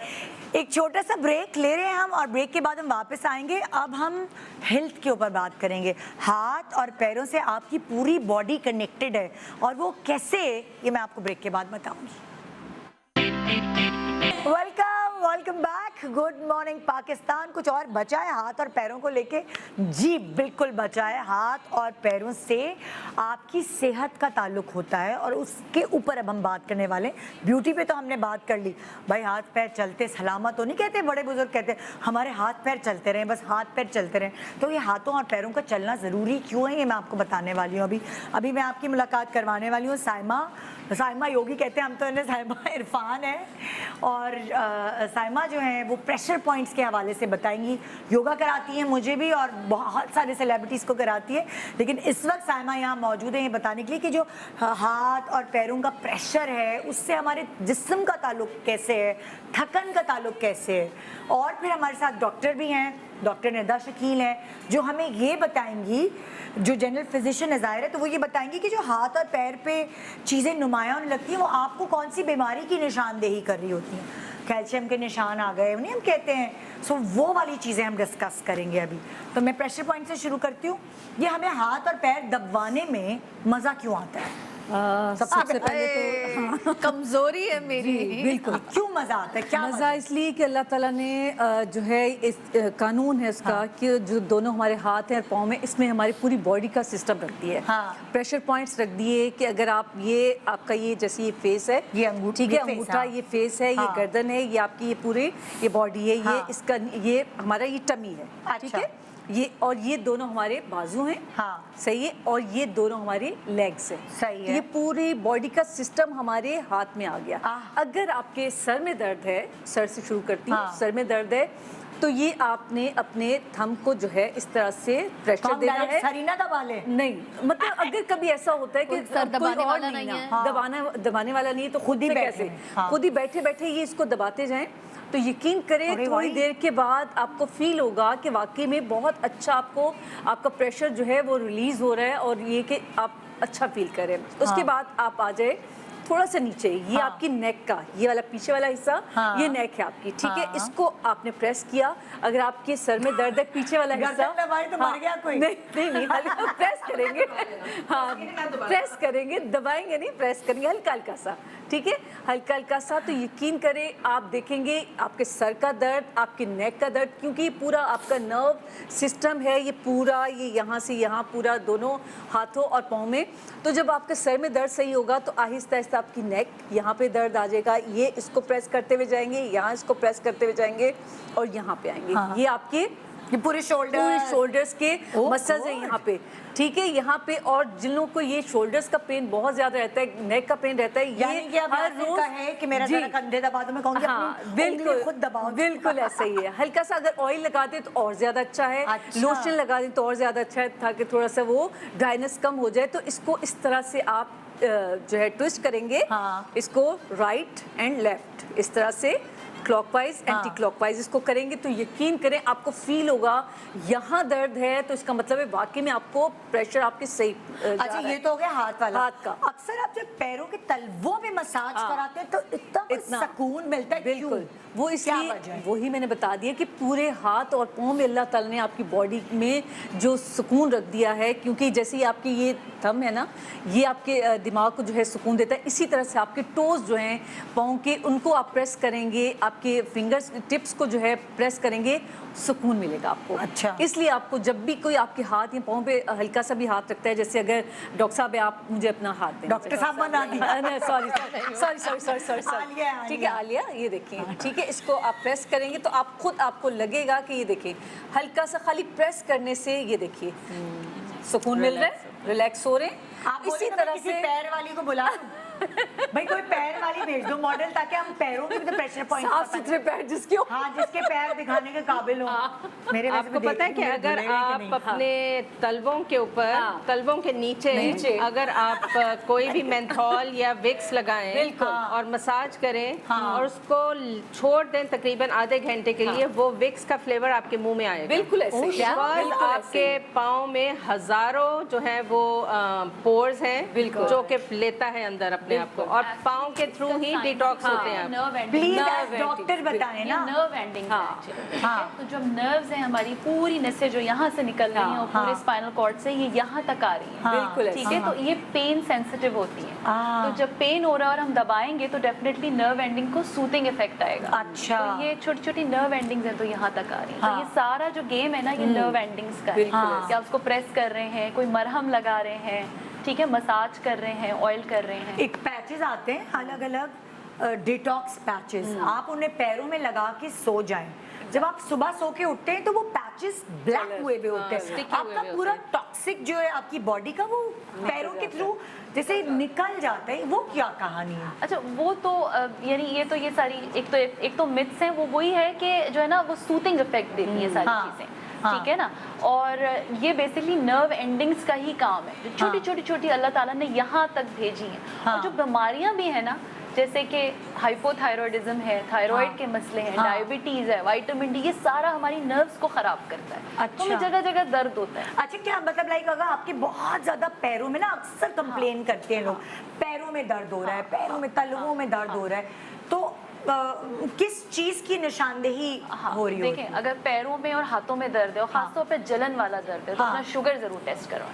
एक छोटा सा ब्रेक ले रहे हैं हम और ब्रेक के बाद हम वापस आएंगे। अब हम हेल्थ के ऊपर बात करेंगे। हाथ और पैरों से आपकी पूरी बॉडी कनेक्टेड है और वो कैसे, ये मैं आपको ब्रेक के बाद बताऊंगी। Welcome welcome back. Good morning Pakistan. कुछ और बचा है हाथ और पैरों को लेके? जी बिल्कुल बचा है। हाथ और पैरों से आपकी सेहत का ताल्लुक होता है और उसके ऊपर अब हम बात करने वाले हैं। ब्यूटी पे तो हमने बात कर ली, भाई हाथ पैर चलते सलामत तो नहीं कहते, बड़े बुजुर्ग कहते हमारे हाथ पैर चलते रहें, बस हाथ पैर चलते रहें। तो ये हाथों और पैरों का चलना ज़रूरी क्यों है, ये मैं आपको बताने वाली हूँ। अभी मैं आपकी मुलाकात करवाने वाली हूँ साइमा योगी कहते हैं हम तो, इन्हें साइमा इरफान है। और साइमा जो है वो प्रेशर पॉइंट्स के हवाले से बताएंगी। योगा कराती हैं मुझे भी और बहुत सारे सेलिब्रिटीज़ को कराती है, लेकिन इस वक्त साइमा यहाँ मौजूद है ये बताने के लिए कि जो हाथ और पैरों का प्रेशर है उससे हमारे जिस्म का ताल्लुक कैसे है, थकन का ताल्लुक कैसे है। और फिर हमारे साथ डॉक्टर भी हैं, डॉक्टर निदा शकील हैं, जो हमें ये बताएंगी, जो जनरल फिजिशियन है ज़ाहिर है, तो वो ये बताएंगी कि जो हाथ और पैर पे चीज़ें नुमायां होने लगती हैं वो आपको कौन सी बीमारी की निशानदेही कर रही होती हैं। कैल्शियम के निशान आ गए उन्हें हम कहते हैं। सो वो वाली चीज़ें हम डिस्कस करेंगे अभी। तो मैं प्रेशर पॉइंट से शुरू करती हूँ। ये हमें हाथ और पैर दबाने में मज़ा क्यों आता है? सबसे पहले तो हाँ, कमजोरी है मेरी। बिल्कुल। क्यों मज़ा आता है? क्या मज़ा इसलिए कि अल्लाह ताला ने जो है इस कानून है उसका कि जो दोनों हमारे हाथ हैं और पाँव में, इसमें हमारी पूरी बॉडी का सिस्टम रख दिया है। हाँ। प्रेशर पॉइंट्स रख दिए कि अगर आप ये आपका ये जैसे ये फेस है, ये अंगूठा, ठीक है, ये face, अंगूठा, हाँ। ये फेस है, हाँ। ये गर्दन है, ये आपकी ये पूरी ये बॉडी है, हाँ। ये इसका ये हमारा ये टमी है, ठीक अच्छा। है, ये और ये दोनों हमारे बाजू हैं, हाँ। सही है, और ये दोनों हमारे लेग्स हैं, सही है। तो ये पूरी बॉडी का सिस्टम हमारे हाथ में आ गया। आह। अगर आपके सर में दर्द है, सर से शुरू करती हूँ, हाँ। सर में दर्द है तो ये आपने अपने थंब को जो है इस तरह से प्रेशर देना है। सरीना दबा ले। नहीं, मतलब अगर कभी ऐसा होता है कि कोई सर दबाने कोई और वाला नहीं है। ना, दबाने वाला नहीं है तो खुद ही बैठे कैसे हैं, हाँ। खुद ही बैठे बैठे ये इसको दबाते जाएं तो यकीन करें अरे थोड़ी भाई। देर के बाद आपको फील होगा कि वाकई में बहुत अच्छा आपका प्रेशर जो है वो रिलीज हो रहा है और ये कि आप अच्छा फील करें। उसके बाद आप आ जाए थोड़ा सा नीचे, ये हाँ। आपकी नेक का ये वाला पीछे वाला हिस्सा, हाँ। ये नेक है आपकी, ठीक है, हाँ। इसको आपने प्रेस किया। अगर आपके सर में दर्द है पीछे वाला हिस्सा, गर्दन दबाई तो मर गया कोई। नहीं हल्का प्रेस करेंगे, हाँ प्रेस करेंगे, दबाएंगे नहीं, प्रेस करेंगे हल्का हल्का सा, ठीक है, हल्का हल्का सा। तो यकीन करें आप देखेंगे आपके सर का दर्द, आपके नेक का दर्द, क्योंकि पूरा आपका नर्व सिस्टम है ये पूरा, ये यहाँ से यहाँ पूरा दोनों हाथों और पाँव में। तो जब आपके सर में दर्द सही होगा तो आहिस्ता आहिस्ता आपकी नेक यहाँ पे दर्द आ जाएगा, ये इसको प्रेस करते हुए जाएंगे, यहाँ इसको प्रेस करते हुए जाएंगे और यहाँ पे आएंगे। हाँ। ये आपके ये पूरे शोल्डर्स के Oh मसल्स है यहाँ पे, ठीक है, यहाँ पे। और जिन लोगों को ये शोल्डर्स का पेन बहुत ज्यादा रहता है, नेक का पेन रहता है, यानी कि अब हर ऐसे रोज कहे कि मेरा जी। जरा कंधे दबा दो, मैं कहूँगी हाँ अपनी बिल्कुल उंगली खुद दबाओ। बिल्कुल ऐसा ही है। हल्का सा अगर ऑयल लगा दे तो और ज्यादा अच्छा है, अच्छा। लोशन लगा दे तो और ज्यादा अच्छा है, ताकि थोड़ा सा वो ड्राइनेस कम हो जाए। तो इसको इस तरह से आप जो है ट्विस्ट करेंगे, हाँ। इसको राइट एंड लेफ्ट इस तरह से क्लॉकवाइज हाँ। एंटी क्लॉकवाइज इसको करेंगे तो यकीन करें आपको फील होगा यहाँ दर्द है, तो इसका मतलब है वाकई में आपको प्रेशर आपके सही जा अच्छा रहा ये है। तो हो गया हाथ वाला। हाथ का। अक्सर आप जब पैरों के तलवों में मसाज हाँ। कराते हैं तो इतना इतना सुकून मिलता है। बिल्कुल क्यों? वो क्या इसलिए वजह है? वही मैंने बता दिया कि पूरे हाथ और पाँव में अल्लाह ताला ने आपकी बॉडी में जो सुकून रख दिया है, क्योंकि जैसे ही आपकी ये थंब है ना, ये आपके दिमाग को जो है सुकून देता है। इसी तरह से आपके टोज जो हैं पाँव के, उनको आप प्रेस करेंगे, आपके फिंगर्स टिप्स को जो है प्रेस करेंगे, सुकून मिलेगा आपको। अच्छा। इसलिए आपको जब भी कोई आपके हाथ या पाँव पे हल्का सा भी हाथ रखता है, जैसे अगर डॉक्टर साहब है आप मुझे अपना हाथ दें, डॉक्टर साहब बना दी। सॉरी आलिया, ठीक है आलिया, ये देखिए, ठीक है, इसको आप प्रेस करेंगे तो आप खुद आपको लगेगा कि ये देखिए हल्का सा खाली प्रेस करने से ये देखिए सुकून मिल रहा है, रिलैक्स हो रहे हैं। आप इसी तरह से पैर वाली को बुला भाई कोई पैर वाली भेज दो मॉडल, ताकि हम पैरों के भी तो प्रेशर पॉइंट साफ सुथरे पैर जिसके हो। हाँ जिसके पैर दिखाने के काबिल हो। मेरे वैसे आपको भी पता है कि देखती हूँ, अगर धुलेंगे कि आप नहीं। अपने तलवों के ऊपर, हाँ। तलवों के नीचे अगर आप कोई भी मेंथॉल या विक्स लगाएं बिल्कुल। और मसाज करें हाँ। और उसको छोड़ दें तकरीबन आधे घंटे के लिए, वो विक्स का फ्लेवर आपके मुंह में आएगा। बिल्कुल ऐसे ही। बिकॉज़ बिल्कुल ऐसे आपके ही। पाँव में हजारों जो है वो पोर्स हैं बिल्कुल। जो कि लेता है अंदर अपने हैं आपको, और पाँव के थ्रू ही डिटॉक्स होते हैं आप। नर्व प्लीज Nerve डॉक्टर बताएं ना। नर्व एंडिंग हाँ। तो जब नर्व्स हैं हमारी पूरी नसें जो यहाँ से निकल रही हैं और पूरे स्पाइनल कॉर्ड से ये यहाँ तक आ रही हैं, बिल्कुल ठीक है, तो ये पेन सेंसिटिव होती हैं। हाँ। तो जब पेन हो रहा है और हम दबाएंगे तो डेफिनेटली नर्व एंडिंग को सूथिंग इफेक्ट आएगा। अच्छा। तो ये छोटी छोटी नर्व एंडिंग्स हैं तो यहाँ तक आ रही हैं। तो ये सारा जो गेम है ना ये नर्व एंडिंग्स का है कि आप उसको प्रेस कर रहे हैं, कोई मरहम लगा रहे हैं, ठीक है, मसाज कर रहे हैं, ऑयल कर रहे हैं। एक पैचेस आते हैं अलग अलग डिटॉक्स पैचेस, आप उन्हें पैरों में लगा के सो जाएं। जब आप सुबह सो के उठते हैं तो वो पैचेस ब्लैक हुए हुए होते हैं, आपका पूरा टॉक्सिक जो है आपकी बॉडी का वो पैरों के थ्रू जैसे निकल जाता है, वो क्या कहानी है? अच्छा, वो तो यानी ये सारी एक तो मिथ्स हैं, वो वही है कि जो है ना वो सूथिंग इफेक्ट देती है सारी चीजें, ठीक है ना। और ये बेसिकली नर्व एंडिंग्स का ही काम है, जो छोटी छोटी अल्लाह ताला ने यहाँ तक भेजी हैं। और जो बीमारियां भी है ना, जैसे कि हाइपोथायरॉयडिज्म है, थायराइड के मसले हैं, डायबिटीज है, विटामिन डी, ये सारा हमारी नर्व्स को खराब करता है। तो हमें जगह जगह दर्द होता है। अच्छा, क्या मतलब लाइक अगर आपके बहुत ज्यादा पैरों में ना, अक्सर कंप्लेन करते हैं लोग, पैरों में दर्द हो रहा है, पैरों में तलवों में दर्द हो रहा है, तो किस चीज की निशानदेही हो रही है? देखें, अगर पैरों में और हाथों में दर्द है और खासतौर पे जलन वाला दर्द है तो अपना शुगर जरूर टेस्ट करवाएं।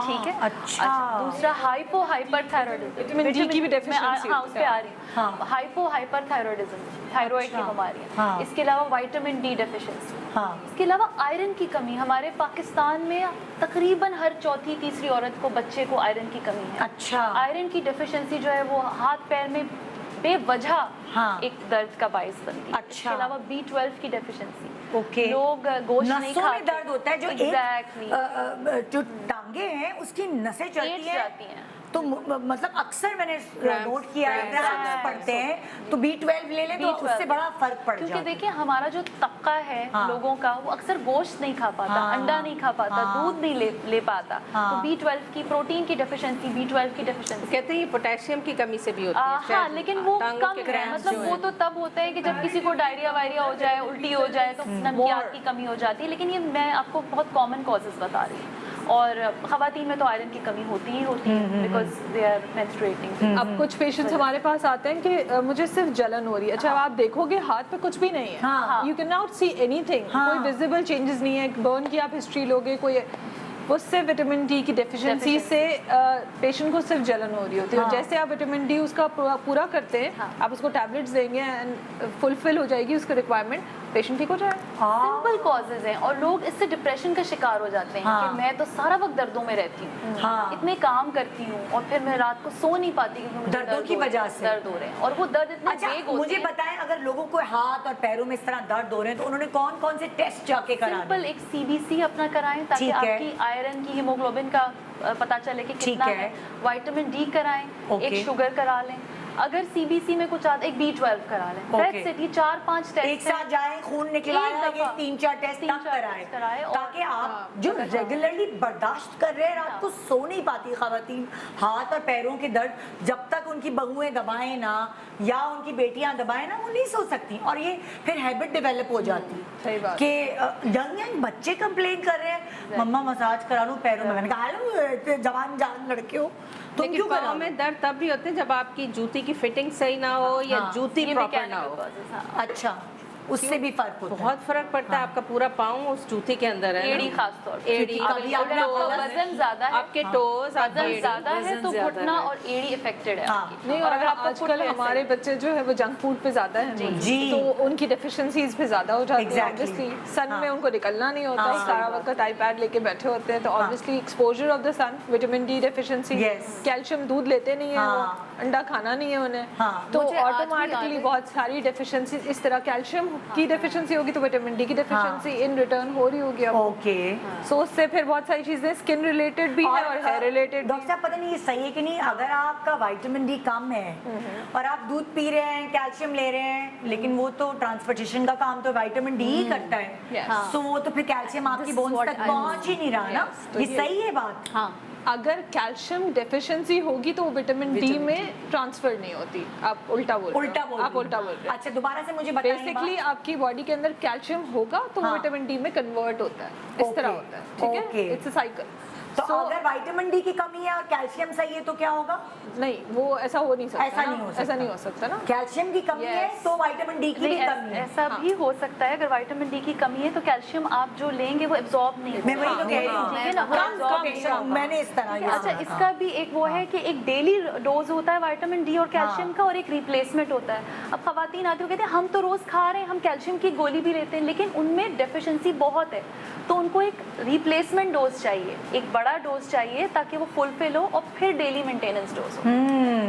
ठीक है। अच्छा। दूसरा हाइपोथायरॉयडिज्म, विटामिन डी की भी डेफिशिएंसी हाँ, उस पे आ रही है। हाइपोथायरॉयडिज्म, थायराइड की बीमारियां। इसके अलावा विटामिन डी डेफिशिएंसी, इसके अलावा आयरन की कमी। हमारे पाकिस्तान में तकरीबन हर चौथी तीसरी औरत को, बच्चे को आयरन की कमी है। अच्छा। आयरन की डेफिशिएंसी जो है वो हाथ पैर में बेवजह एक दर्द का बायस बनती है। अच्छा। इसके अलावा B12 की डेफिशिएंसी। ओके। लोग गोश्त नहीं नसों खाते। में दर्द होता है, जो एक जो टांगे हैं उसकी नसें चलती जाती हैं। तो मतलब अक्सर मैंने नोट किया है, क्रैम्प्स पड़ते हैं तो B12 ले लें तो उससे बड़ा फर्क पड़ जाता है। क्योंकि देखिए हमारा जो तबका है लोगों का, वो अक्सर गोश्त नहीं खा पाता, अंडा नहीं खा पाता, दूध नहीं ले पाता। तो B12 की, प्रोटीन की डेफिशिएंसी, B12 की डेफिशिएंसी, कहते हैं ये पोटेशियम की कमी से भी होती है। हाँ, लेकिन वो कम है। मतलब वो तो तब होता है कि जब किसी को डायरिया वायरिया हो जाए, उल्टी हो जाए, तो नमकियात की कमी हो जाती है। लेकिन ये मैं आपको बहुत कॉमन कॉजेज बता रही हूँ। और खवातीन में तो आयरन की कमी होती ही होती है, बिकॉज दे आर मेंस्ट्रुएटिंग। अब कुछ पेशेंट्स हमारे पास आते हैं कि मुझे सिर्फ जलन हो रही है। अच्छा, अब आप देखोगे हाथ पे कुछ भी नहीं है, you can not see anything, कोई विजिबल चेंजेस नहीं है। बर्न की आप हिस्ट्री लोगे, कोई वो सिर्फ विटामिन डी की डेफिशिएंसी से पेशेंट को सिर्फ जलन हो रही होती है। और जैसे आप विटामिन डी उसका पूरा करते हैं, आप उसको टैबलेट्स देंगे एंड फुलफिल हो जाएगी उसका रिक्वायरमेंट, पेशेंट ठीक हो जाए। सिंपल कॉजेज हैं। और लोग इससे डिप्रेशन का शिकार हो जाते हैं कि मैं तो सारा वक्त दर्दों में रहती हूँ, इतने काम करती हूँ और फिर मैं रात को सो नहीं पाती क्योंकि मुझे दर्दों की वजह से दर्द हो रहे हैं। और वो दर्द इतने अच्छा, वेग होते मुझे हैं। बताएं, अगर लोगों को हाथ और पैरों में इस तरह दर्द हो रहे हैं तो उन्होंने कौन कौन से टेस्ट जाके कराने? सिंपल एक CBC अपना कराएं ताकि ठीक है। आपकी आयरन की, हीमोग्लोबिन का पता चले कि कितना है। विटामिन डी कराएं, एक शुगर करा लें। अगर CBC में कुछ आता, एक B12 करा लें। That's it, ये 4-5 टेस्ट एक साथ जाएं, खून निकलाया, एक ये दफा 3-4 टेस्ट तक कराएं ताकि आप जो रेगुलरली बर्दाश्त कर रहे हैं, रात को सो नहीं पाती खवातीन, हाथ और पैरों के दर्द जब तक उनकी बहुएं दबाएं ना या उनकी बेटियां दबाएं ना, वो नहीं सो सकती। और ये फिर हैबिट डेवलप हो जाती सही बात। कि यंग बच्चे कंप्लेन कर रहे हैं, मम्मा मसाज करा लूं पैरों में। मैंने कहा हेलो जवान जान लड़के हो, तुम क्यों पाँव करा? में दर्द तब भी होते हैं जब आपकी जूती की फिटिंग सही ना हो या जूती प्रॉपर ना हो। अच्छा, उससे भी फर्क होता है। बहुत फर्क पड़ता है। आपका पूरा पाँव उस जूती के अंदर है, एड़ी खास तौर पे। एड़ी, कभी अगर आपका वजन ज्यादा है, आपके टोज, वजन ज्यादा है तो घुटना और एड़ी इफेक्टेड है आपकी। नहीं, और अगर आजकल हमारे बच्चे जो है वो जंक फूड पे ज्यादा है, जी। तो उनकी डेफिशिएंसीज पे ज्यादा हो जाती है। Exactly. ऑब्वियसली सन में उनको निकलना नहीं होता, सारा वक्त आईपैड लेके बैठे होते हैं, तो obviously exposure of the sun, vitamin D deficiency, calcium दूध लेते नहीं है, वो अंडा खाना नहीं है उन्हें, तो ऑटोमेटिकली बहुत सारी डेफिशिएंसी इस तरह। कैल्शियम की डेफिशिएंसी होगी तो विटामिन डी की डेफिशिएंसी इन रिटर्न हो रही होगी। ओके, सो उससे फिर बहुत सारी चीजें स्किन रिलेटेड भी है और हेयर रिलेटेड। डॉक्टर साहब पता नहीं ये सही है कि नहीं, अगर आपका विटामिन डी कम है और आप दूध पी रहे हैं, कैल्शियम ले रहे हैं, लेकिन वो तो ट्रांसपोर्टेशन का काम तो विटामिन डी ही करता है, तो वो तो फिर कैल्शियम आपकी बोन्स तक पहुंच ही नहीं रहा ना। ये सही है बात? हाँ, अगर कैल्शियम डेफिशिएंसी होगी तो विटामिन डी में ट्रांसफर नहीं होती। आप उल्टा बोल रहे हो। आप उल्टा बोल रहे हो। अच्छा, दोबारा से मुझे बताइए। बेसिकली आपकी बॉडी के अंदर कैल्शियम होगा तो विटामिन डी में कन्वर्ट होता है, इस तरह होता है, ठीक है, इट्स अ साइकिल। तो अगर विटामिन डी की कमी है और कैल्शियम सही है तो क्या होगा? नहीं, वो ऐसा हो नहीं सकता ऐसा ना, नहीं हो सकता। ऐसा नहीं हो सकता ना। कैल्शियम की कमी है Yes. तो विटामिन डी की भी नहीं, कमी है। ऐसा भी हो सकता है। अगर विटामिन डी की कमी है तो कैल्शियम आप जो लेंगे वो एब्जॉर्ब नहीं मैं वही होगा। तो कह रही हूँ, ठीक है ना, वो कम absorb नहीं कैल्शियम, होगा। मैंने इस तरह ये अच्छा, सुना था। इसका भी एक वो है कि एक डेली डोज होता है विटामिन डी और कैल्शियम का, और एक रिप्लेसमेंट होता है। अब खवातीन आती हो कहते हैं हम तो रोज खा रहे हैं, हम कैल्शियम की गोली भी लेते हैं, लेकिन उनमें डेफिशिएंसी बहुत है, तो उनको एक रिप्लेसमेंट डोज चाहिए, एक बड़ा डोज चाहिए ताकि वो फुलफिल हो, और फिर डेली मेंटेनेंस डोज हो।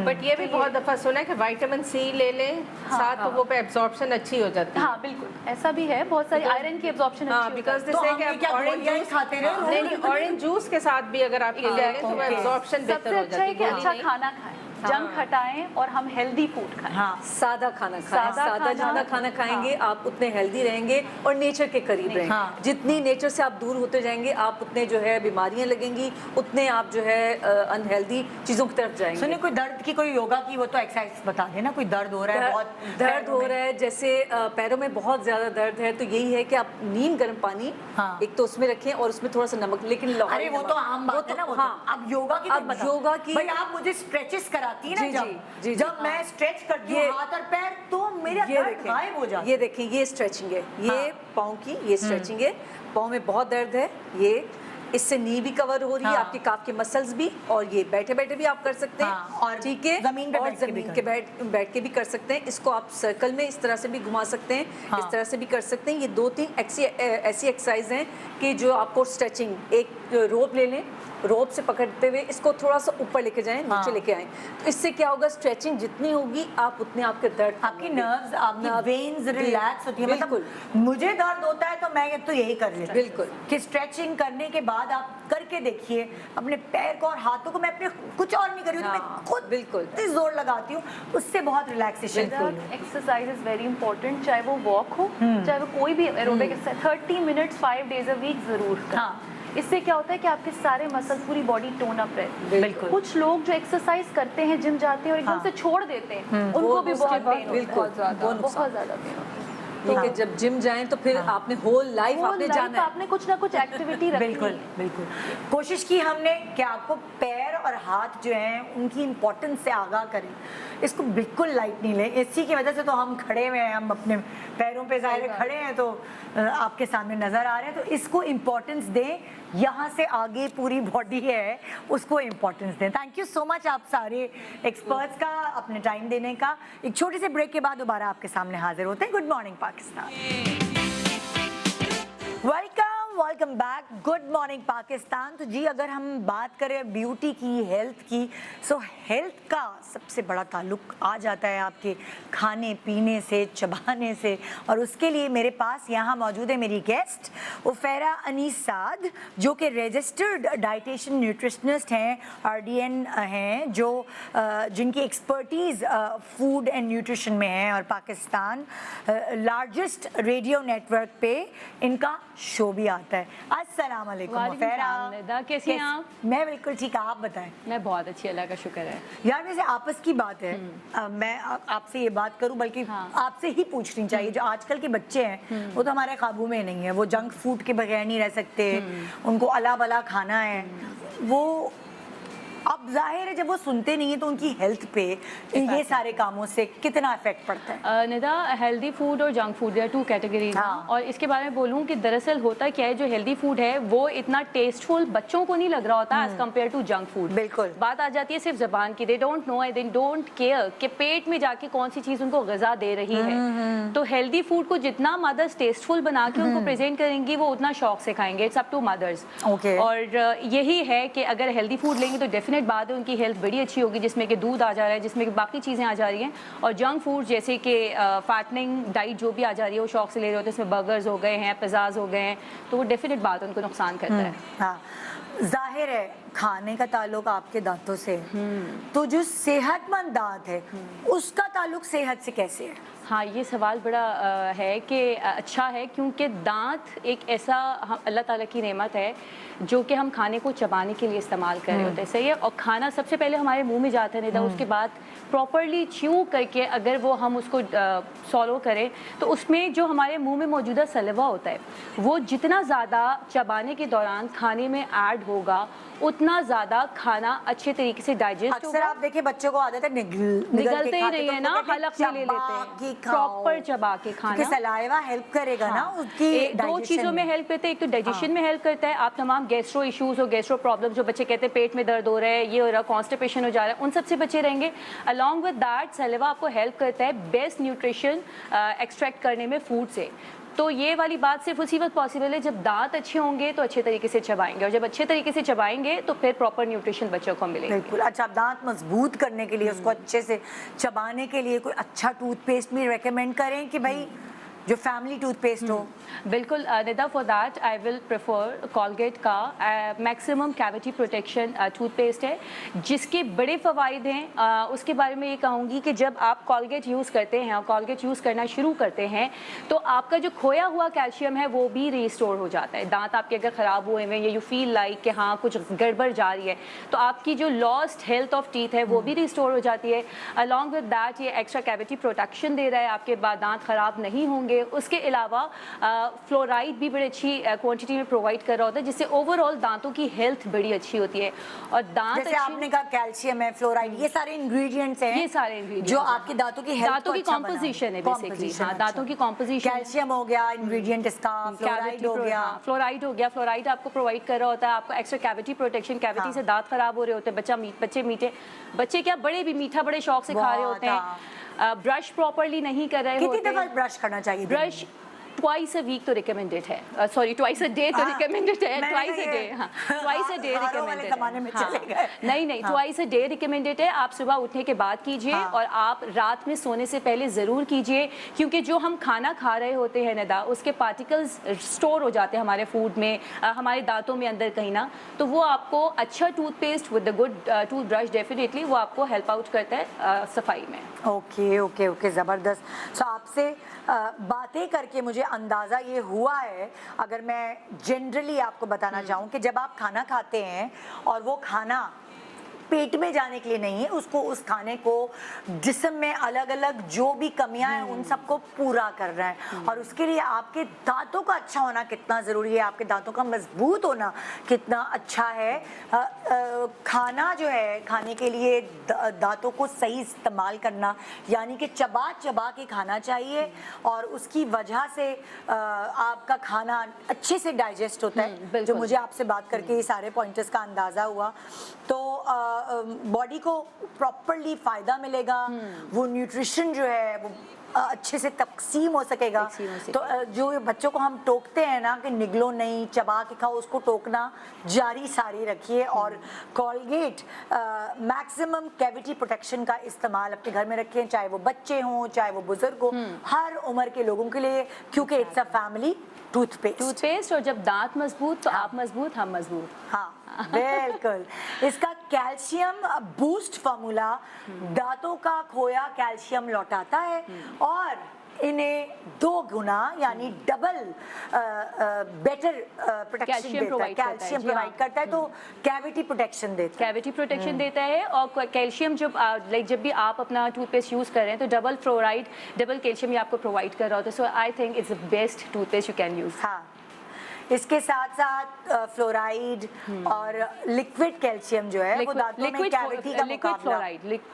बट ये भी बहुत दफ़ा सुना है कि विटामिन सी ले लें साथ, तो वो पे एब्जॉर्प्शन अच्छी हो जाती है। हाँ बिल्कुल, ऐसा भी है, बहुत सारी आयरन की एब्जॉर्प्शन हाँ, अच्छी बिकॉज होती तो जैसे हम कि क्या ऑरेंज गोलियां ही जूस खाते रहे रोज? नहीं, ऑरेंज जूस के साथ भी अगर आप ये ले लें तो वो एब्जॉर्प्शन है। बेहतर सबसे हो अच्छा जाती है कि है। अच्छा खाना खाएं, जंक हटाएं और हम हेल्दी फूड खाएं। हाँ, सादा खाना खाएं, सादा सादा खाना, जितना खाना खाएंगे आप उतने हेल्दी रहेंगे और नेचर के करीब रहेंगे। हाँ। जितनी नेचर से आप दूर होते जाएंगे आप उतने जो है बीमारियां लगेंगी, उतने आप जो है अनहेल्दी चीज़ों की तरफ जाएंगे। सुनिए कोई दर्द की, कोई योगा की, वो तो एक्सरसाइज बता देना। कोई दर्द हो रहा है बहुत, दर्द हो रहा है, जैसे पैरों में बहुत ज्यादा दर्द है, तो यही है कि आप नीम गर्म पानी हाँ। एक तो उसमें रखें और उसमें थोड़ा सा नमक, लेकिन लाहौरी अरे वो नमक। तो आम बात है ना, वो तो। हाँ। अब योगा की अब योगा की भाई आप मुझे स्ट्रेचेस कराती है ना, जी, जी, जी, जब जब मैं स्ट्रेच करती हूँ ये- हाथ और पैर तो मेरा ये दर्द गायब हो जाता है। ये देखें, ये स्ट्रेचिंग है, ये हाँ। पाँव की ये स्ट्रेचिंग है, पाँव में बहुत दर्द है, ये इससे नी भी कवर हो रही है, हाँ। आपके काफ के मसल्स भी, और ये बैठे बैठे भी आप कर सकते हैं। हाँ, और ठीक है, जमीन पे और बैठ के भी जमीन कर के बैठ के भी कर सकते हैं। इसको आप सर्कल में इस तरह से भी घुमा सकते हैं, हाँ। इस तरह से भी कर सकते हैं। ये 2-3 ऐसी एक्सरसाइज हैं कि जो आपको स्ट्रेचिंग, एक रोप ले लें, रोप से पकड़ते हुए इसको थोड़ा सा ऊपर लेके जाएं, हाँ। नीचे लेके आएं, तो इससे क्या होगा, स्ट्रेचिंग जितनी होगी आप उतने आपके दर्द कम आपकी होंगे। नर्व्स, आपकी नर्व- वेन्स रिलैक्स होती है। बिल्कुल। मतलब मुझे दर्द होता है तो मैं तो यही कर लेती हूँ बिल्कुल। कि स्ट्रेचिंग करने के बाद आप करके देखिए अपने पैर को और हाथों को। मैं अपने कुछ और नहीं कर रही हूँ, तो हाँ, मैं खुद बिल्कुल। इतनी जोर लगाती हूँ, उससे बहुत रिलैक्सेशन फील होती है। एक्सरसाइज इज वेरी इंपॉर्टेंट, चाहे वो वॉक हो, चाहे वो कोई भी aerobic exercise, 30 minutes 5 days a week जरूर करें। हाँ। इससे क्या होता है कि आपके सारे मसल, पूरी बॉडी टोन अप रहती है। बिल्कुल। कुछ लोग जो एक्सरसाइज करते हैं, जिम जाते हैं और एकदम हाँ। से छोड़ देते हैं, उनको वो भी उसके बहुत बाद पेन बिल्कुल, होता है, वो नुकसान। बहुत ज्यादा पेन होता है। लेकिन जब जिम जाएं तो फिर आपने होल लाइफ Whole आपने life जाना है। आपने कुछ ना कुछ एक्टिविटी रखनी बिल्कुल है। बिल्कुल कोशिश की हमने कि आपको पैर और हाथ जो हैं उनकी इम्पोर्टेंस से आगाह करें। इसको बिल्कुल लाइट नहीं लें। इसी की वजह से तो हम खड़े हुए हैं, हम अपने पैरों पे ज़ाहिर खड़े हैं तो आपके सामने नज़र आ रहे हैं, तो इसको इम्पोर्टेंस दें। यहाँ से आगे पूरी बॉडी है, उसको इम्पोर्टेंस दें। थैंक यू सो मच आप सारे एक्सपर्ट्स का अपने टाइम देने का। एक छोटे से ब्रेक के बाद दोबारा आपके सामने हाजिर होते हैं। Good morning Pakistan. Welcome back. Good morning Pakistan. तो जी अगर हम बात करें ब्यूटी की, हेल्थ की, सो हेल्थ का सबसे बड़ा ताल्लुक आ जाता है आपके खाने पीने से, चबाने से। और उसके लिए मेरे पास यहाँ मौजूद है मेरी गेस्ट उफेरा अनीस साद, जो कि रजिस्टर्ड डाइटिशियन न्यूट्रिशनिस्ट हैं, RDN हैं, जो जिनकी एक्सपर्टीज़ फूड एंड न्यूट्रिशन में है, और पाकिस्तान लार्जेस्ट रेडियो नेटवर्क पे इनका शो भी आता है। अस्सलाम वालेकुम वालेकुम उफेरा। सलाम निदा, कैसी हैं आप? मैं बिल्कुल ठीक, आप बताएं। मैं बहुत अच्छी, अल्लाह का शुक्र है। यार वैसे आपस की बात है, मैं आपसे ये बात करूं, बल्कि हाँ। आपसे ही पूछनी चाहिए। जो आजकल के बच्चे हैं वो तो हमारे काबू में नहीं है, वो जंक फूड के बगैर नहीं रह सकते, उनको अला बला खाना है। वो अब जाहिर है जब वो सुनते नहीं है तो उनकी हेल्थ पे ये सारे कामों से कितना इफेक्ट पड़ता है? निदा, हेल्दी फूड और junk food, there are 2 categories. हाँ। और इसके बारे में बोलूँ कि दरअसल होता क्या है, जो हेल्दी फूड है वो इतना टेस्टफुल बच्चों को नहीं लग रहा होता as compare to junk food. बिल्कुल। बात आ जाती है सिर्फ जबान की, they don't know, they don't care कि पेट में जाके कौन सी चीज़ उनको ग़िज़ा दे रही है। तो हेल्दी फूड को जितना मदर्स टेस्टफुल बना के उनको प्रेजेंट करेंगी, वो उतना शौक से खाएंगे। It's up to mothers. Okay. और यही है कि अगर हेल्दी फूड लेंगे तो डेफिनेट बात है उनकी हेल्थ बड़ी अच्छी होगी, जिसमें कि दूध आ जा रहा है, जिसमें कि बाकी चीज़ें आ जा रही हैं। और जंक फूड जैसे कि फैटनिंग डाइट जो भी आ जा रही है, वो शौक से ले रहे होते हैं, इसमें बर्गर्स हो गए हैं, पिज़्ज़ाज हो गए हैं, तो वो डेफिनेट बात उनको नुकसान करता है। हाँ, जाहिर है खाने का ताल्लुक आपके दांतों से है, तो जो सेहतमंद दांत है उसका ताल्लुक सेहत से कैसे है? हाँ, ये सवाल बड़ा है कि अच्छा है, क्योंकि दांत एक ऐसा अल्लाह ताला की नेमत है जो कि हम खाने को चबाने के लिए इस्तेमाल कर रहे होते हैं, सही है। और खाना सबसे पहले हमारे मुंह में जाता है निदा, उसके बाद प्रॉपरली च्यू करके अगर वो हम उसको सॉलो करें तो उसमें जो हमारे मुंह में मौजूदा सलवा होता है वो जितना ज़्यादा चबाने के दौरान खाने में ऐड होगा उतना ज़्यादा खाना अच्छे तरीके से डाइजेस्ट अक्सर होगा। आप देखिए बच्चों को आदत है निगलते ही नहीं है ना, हलक में ले लेते हैं, प्रॉपर चबा के खाना। सलाइवा हेल्प करेगा ना उसकी दो चीज़ों में हेल्प करता है, एक तो डाइजेशन में हेल्प करता है। आप तमाम गैस्ट्रो इश्यूज और गैस्ट्रो प्रॉब्लम जो बच्चे कहते हैं पेट में दर्द हो रहा है, ये हो रहा है, कॉन्स्टिपेशन हो जा रहा है, उन सबसे बचे रहेंगे। अलॉन्ग विद दैट सलाइवा आपको हेल्प करता है बेस्ट न्यूट्रिशन एक्सट्रैक्ट करने में फूड से। तो ये वाली बात सिर्फ उसी वक्त पॉसिबल है जब दांत अच्छे होंगे तो अच्छे तरीके से चबाएंगे, और जब अच्छे तरीके से चबाएंगे तो फिर प्रॉपर न्यूट्रिशन बच्चों को मिलेगा। बिल्कुल। अच्छा, आप दांत मजबूत करने के लिए उसको अच्छे से चबाने के लिए कोई अच्छा टूथपेस्ट भी रेकमेंड करें कि भाई जो फैमिली टूथपेस्ट हो? बिल्कुल Nida, for that I will prefer Colgate का मैक्सिमम कैविटी प्रोटेक्शन टूथपेस्ट है, जिसके बड़े फ़वाइद हैं। उसके बारे में ये कहूँगी कि जब आप कॉलगेट यूज़ करते हैं और कॉलगेट यूज़ करना शुरू करते हैं तो आपका जो खोया हुआ कैल्शियम है वो भी रिस्टोर हो जाता है। दांत आपके अगर ख़राब हुए हैं या यू फील लाइक कि हाँ कुछ गड़बड़ जा रही है तो आपकी जो लॉस्ट हेल्थ ऑफ टीथ है वो भी रिस्टोर हो जाती है। अलॉन्ग विद दैट ये एक्स्ट्रा कैविटी प्रोटेक्शन दे रहा है, आपके बाद दांत ख़राब नहीं होंगे। उसके अलावा फ्लोराइड भी बड़ी अच्छी क्वांटिटी में प्रोवाइड कर रहा होता है, जिससे ओवरऑल दांतों की हेल्थ बड़ी अच्छी होती है। और दांत जैसे आपने कहा कैल्शियम है, फ्लोराइड, ये सारे इंग्रेडिएंट्स हैं, ये सारे इंग्रेडिएंट्स जो आपके दांतों की हेल्थ दांतों की कॉम्पोजिशन है बेसिकली। हाँ, दांतों की कॉम्पोजिशन, कैल्शियम हो गया इंग्रेडिएंट इसका, फ्लोराइड हो गया। फ्लोराइड हो गया, फ्लोराइड आपको प्रोवाइड कर रहा होता है आपको एक्स्ट्रा कैविटी प्रोटेक्शन। कैविटी से दांत खराब हो रहे होते हैं, बच्चे मीठे, बच्चे क्या बड़े भी मीठा बड़े शौक से खा रहे होते हैं, ब्रश प्रॉपरली नहीं कर रहे होते। कितनी दफा ब्रश करना चाहिए? ब्रश ट्वाइस अ वीक तो रिकमेंडेड है, सॉरी ट्वाइस अ डे तो रिकमेंडेड है, ट्वाइस अ डे, हाँ ट्वाइस अ डे रिकमेंडेड है। नहीं, ट्वाइस अ डे रिकमेंडेड है। आप सुबह उठने के बाद कीजिए और आप रात में सोने से पहले ज़रूर कीजिए, क्योंकि जो हम खाना खा रहे होते हैं नदा, उसके पार्टिकल्स स्टोर हो जाते हैं हमारे फूड में, हमारे दांतों में अंदर कहीं ना, तो वो आपको अच्छा toothpaste with the good tooth brush definitely वो आपको हेल्प आउट करता है सफाई में। ओके ओके ओके, ज़बरदस्त। सो आपसे बातें करके मुझे अंदाज़ा ये हुआ है, अगर मैं जनरली आपको बताना चाहूँ कि जब आप खाना खाते हैं और वो खाना पेट में जाने के लिए नहीं है, उसको उस खाने को जिस्म में अलग अलग जो भी कमियां हैं उन सबको पूरा कर रहा है, और उसके लिए आपके दांतों का अच्छा होना कितना ज़रूरी है, आपके दांतों का मजबूत होना कितना अच्छा है। खाना जो है, खाने के लिए दांतों को सही इस्तेमाल करना, यानी कि चबा चबा के खाना चाहिए, और उसकी वजह से आपका खाना अच्छे से डाइजेस्ट होता है, जो मुझे आपसे बात करके ये सारे पॉइंटर्स का अंदाज़ा हुआ। तो बॉडी को प्रॉपरली फ़ायदा मिलेगा, वो न्यूट्रिशन जो है वो अच्छे से तकसीम हो सकेगा। तो जो बच्चों को हम टोकते हैं ना कि निगलो नहीं, चबा के खाओ, उसको टोकना जारी सारी रखिए, और कॉलगेट मैक्सिमम कैविटी प्रोटेक्शन का इस्तेमाल अपने घर में रखें, चाहे वो बच्चे हों चाहे वो बुजुर्ग हों, हर उम्र के लोगों के लिए, क्योंकि इट्स अ फैमिली टूथपेस्ट। और जब दांत मजबूत तो आप मजबूत, हम मजबूत। हाँ बिल्कुल। इसका कैल्शियम बूस्ट फार्मूला दांतों का खोया कैल्शियम लौटाता है और इन्हें 2 गुना यानी डबल बेटर प्रोटेक्शन देता है, कैल्शियम प्रोवाइड करता है, तो कैविटी प्रोटेक्शन देता है। कैविटी प्रोटेक्शन देता है, और कैल्शियम जब जब भी आप अपना टूथपेस्ट यूज़ कर रहे हैं तो डबल फ्लोराइड डबल कैल्शियम ये आपको प्रोवाइड कर रहा होता है। So I think it's the best toothpaste you can use. हाँ, इसके साथ साथ फ्लोराइड और लिक्विड कैल्शियम जो है वो दांतों में कैविटी का मुकाबला,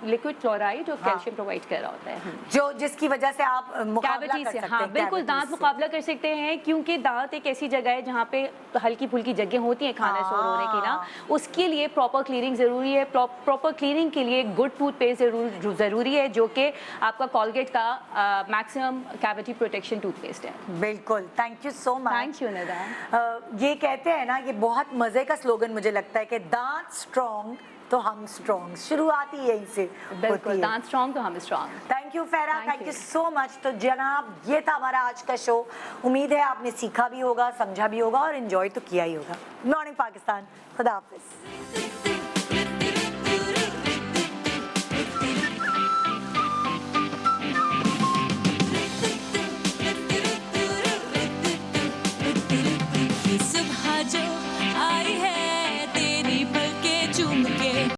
लिक्विड फ्लोराइड और कैल्शियम प्रोवाइड कर रहा होता है, जो जिसकी वजह से आप मुकाबला कर सकते हैं। हाँ बिल्कुल, दांत मुकाबला कर सकते हैं, क्योंकि दांत एक ऐसी जगह है जहाँ पे हल्की फुल्की जगह होती है खाना स्टोर होने की ना, उसके लिए प्रॉपर क्लीनिंग ज़रूरी है। प्रॉपर क्लीनिंग के लिए गुड टूथपेस्ट ज़रूरी है, जो कि आपका कॉलगेट का मैक्सिमम कैविटी प्रोटेक्शन टूथपेस्ट है। बिल्कुल, thank you so much. Thank you Nida. ये कहते हैं ना, ये बहुत मज़े का स्लोगन मुझे लगता है कि दांत स्ट्रॉन्ग तो हम स्ट्रॉन्ग, शुरुआत ही यहीं से बिल्कुल, होती है। दांत स्ट्रॉन्ग तो हम स्ट्रॉन्ग। थैंक यू फेरा, Thank thank you you. So much. तो जनाब, ये था हमारा आज का शो। उम्मीद है आपने सीखा भी होगा, समझा भी होगा और एंजॉय तो किया ही होगा। मॉर्निंग पाकिस्तान, खुदा हाफिज़। सुबह जो आई है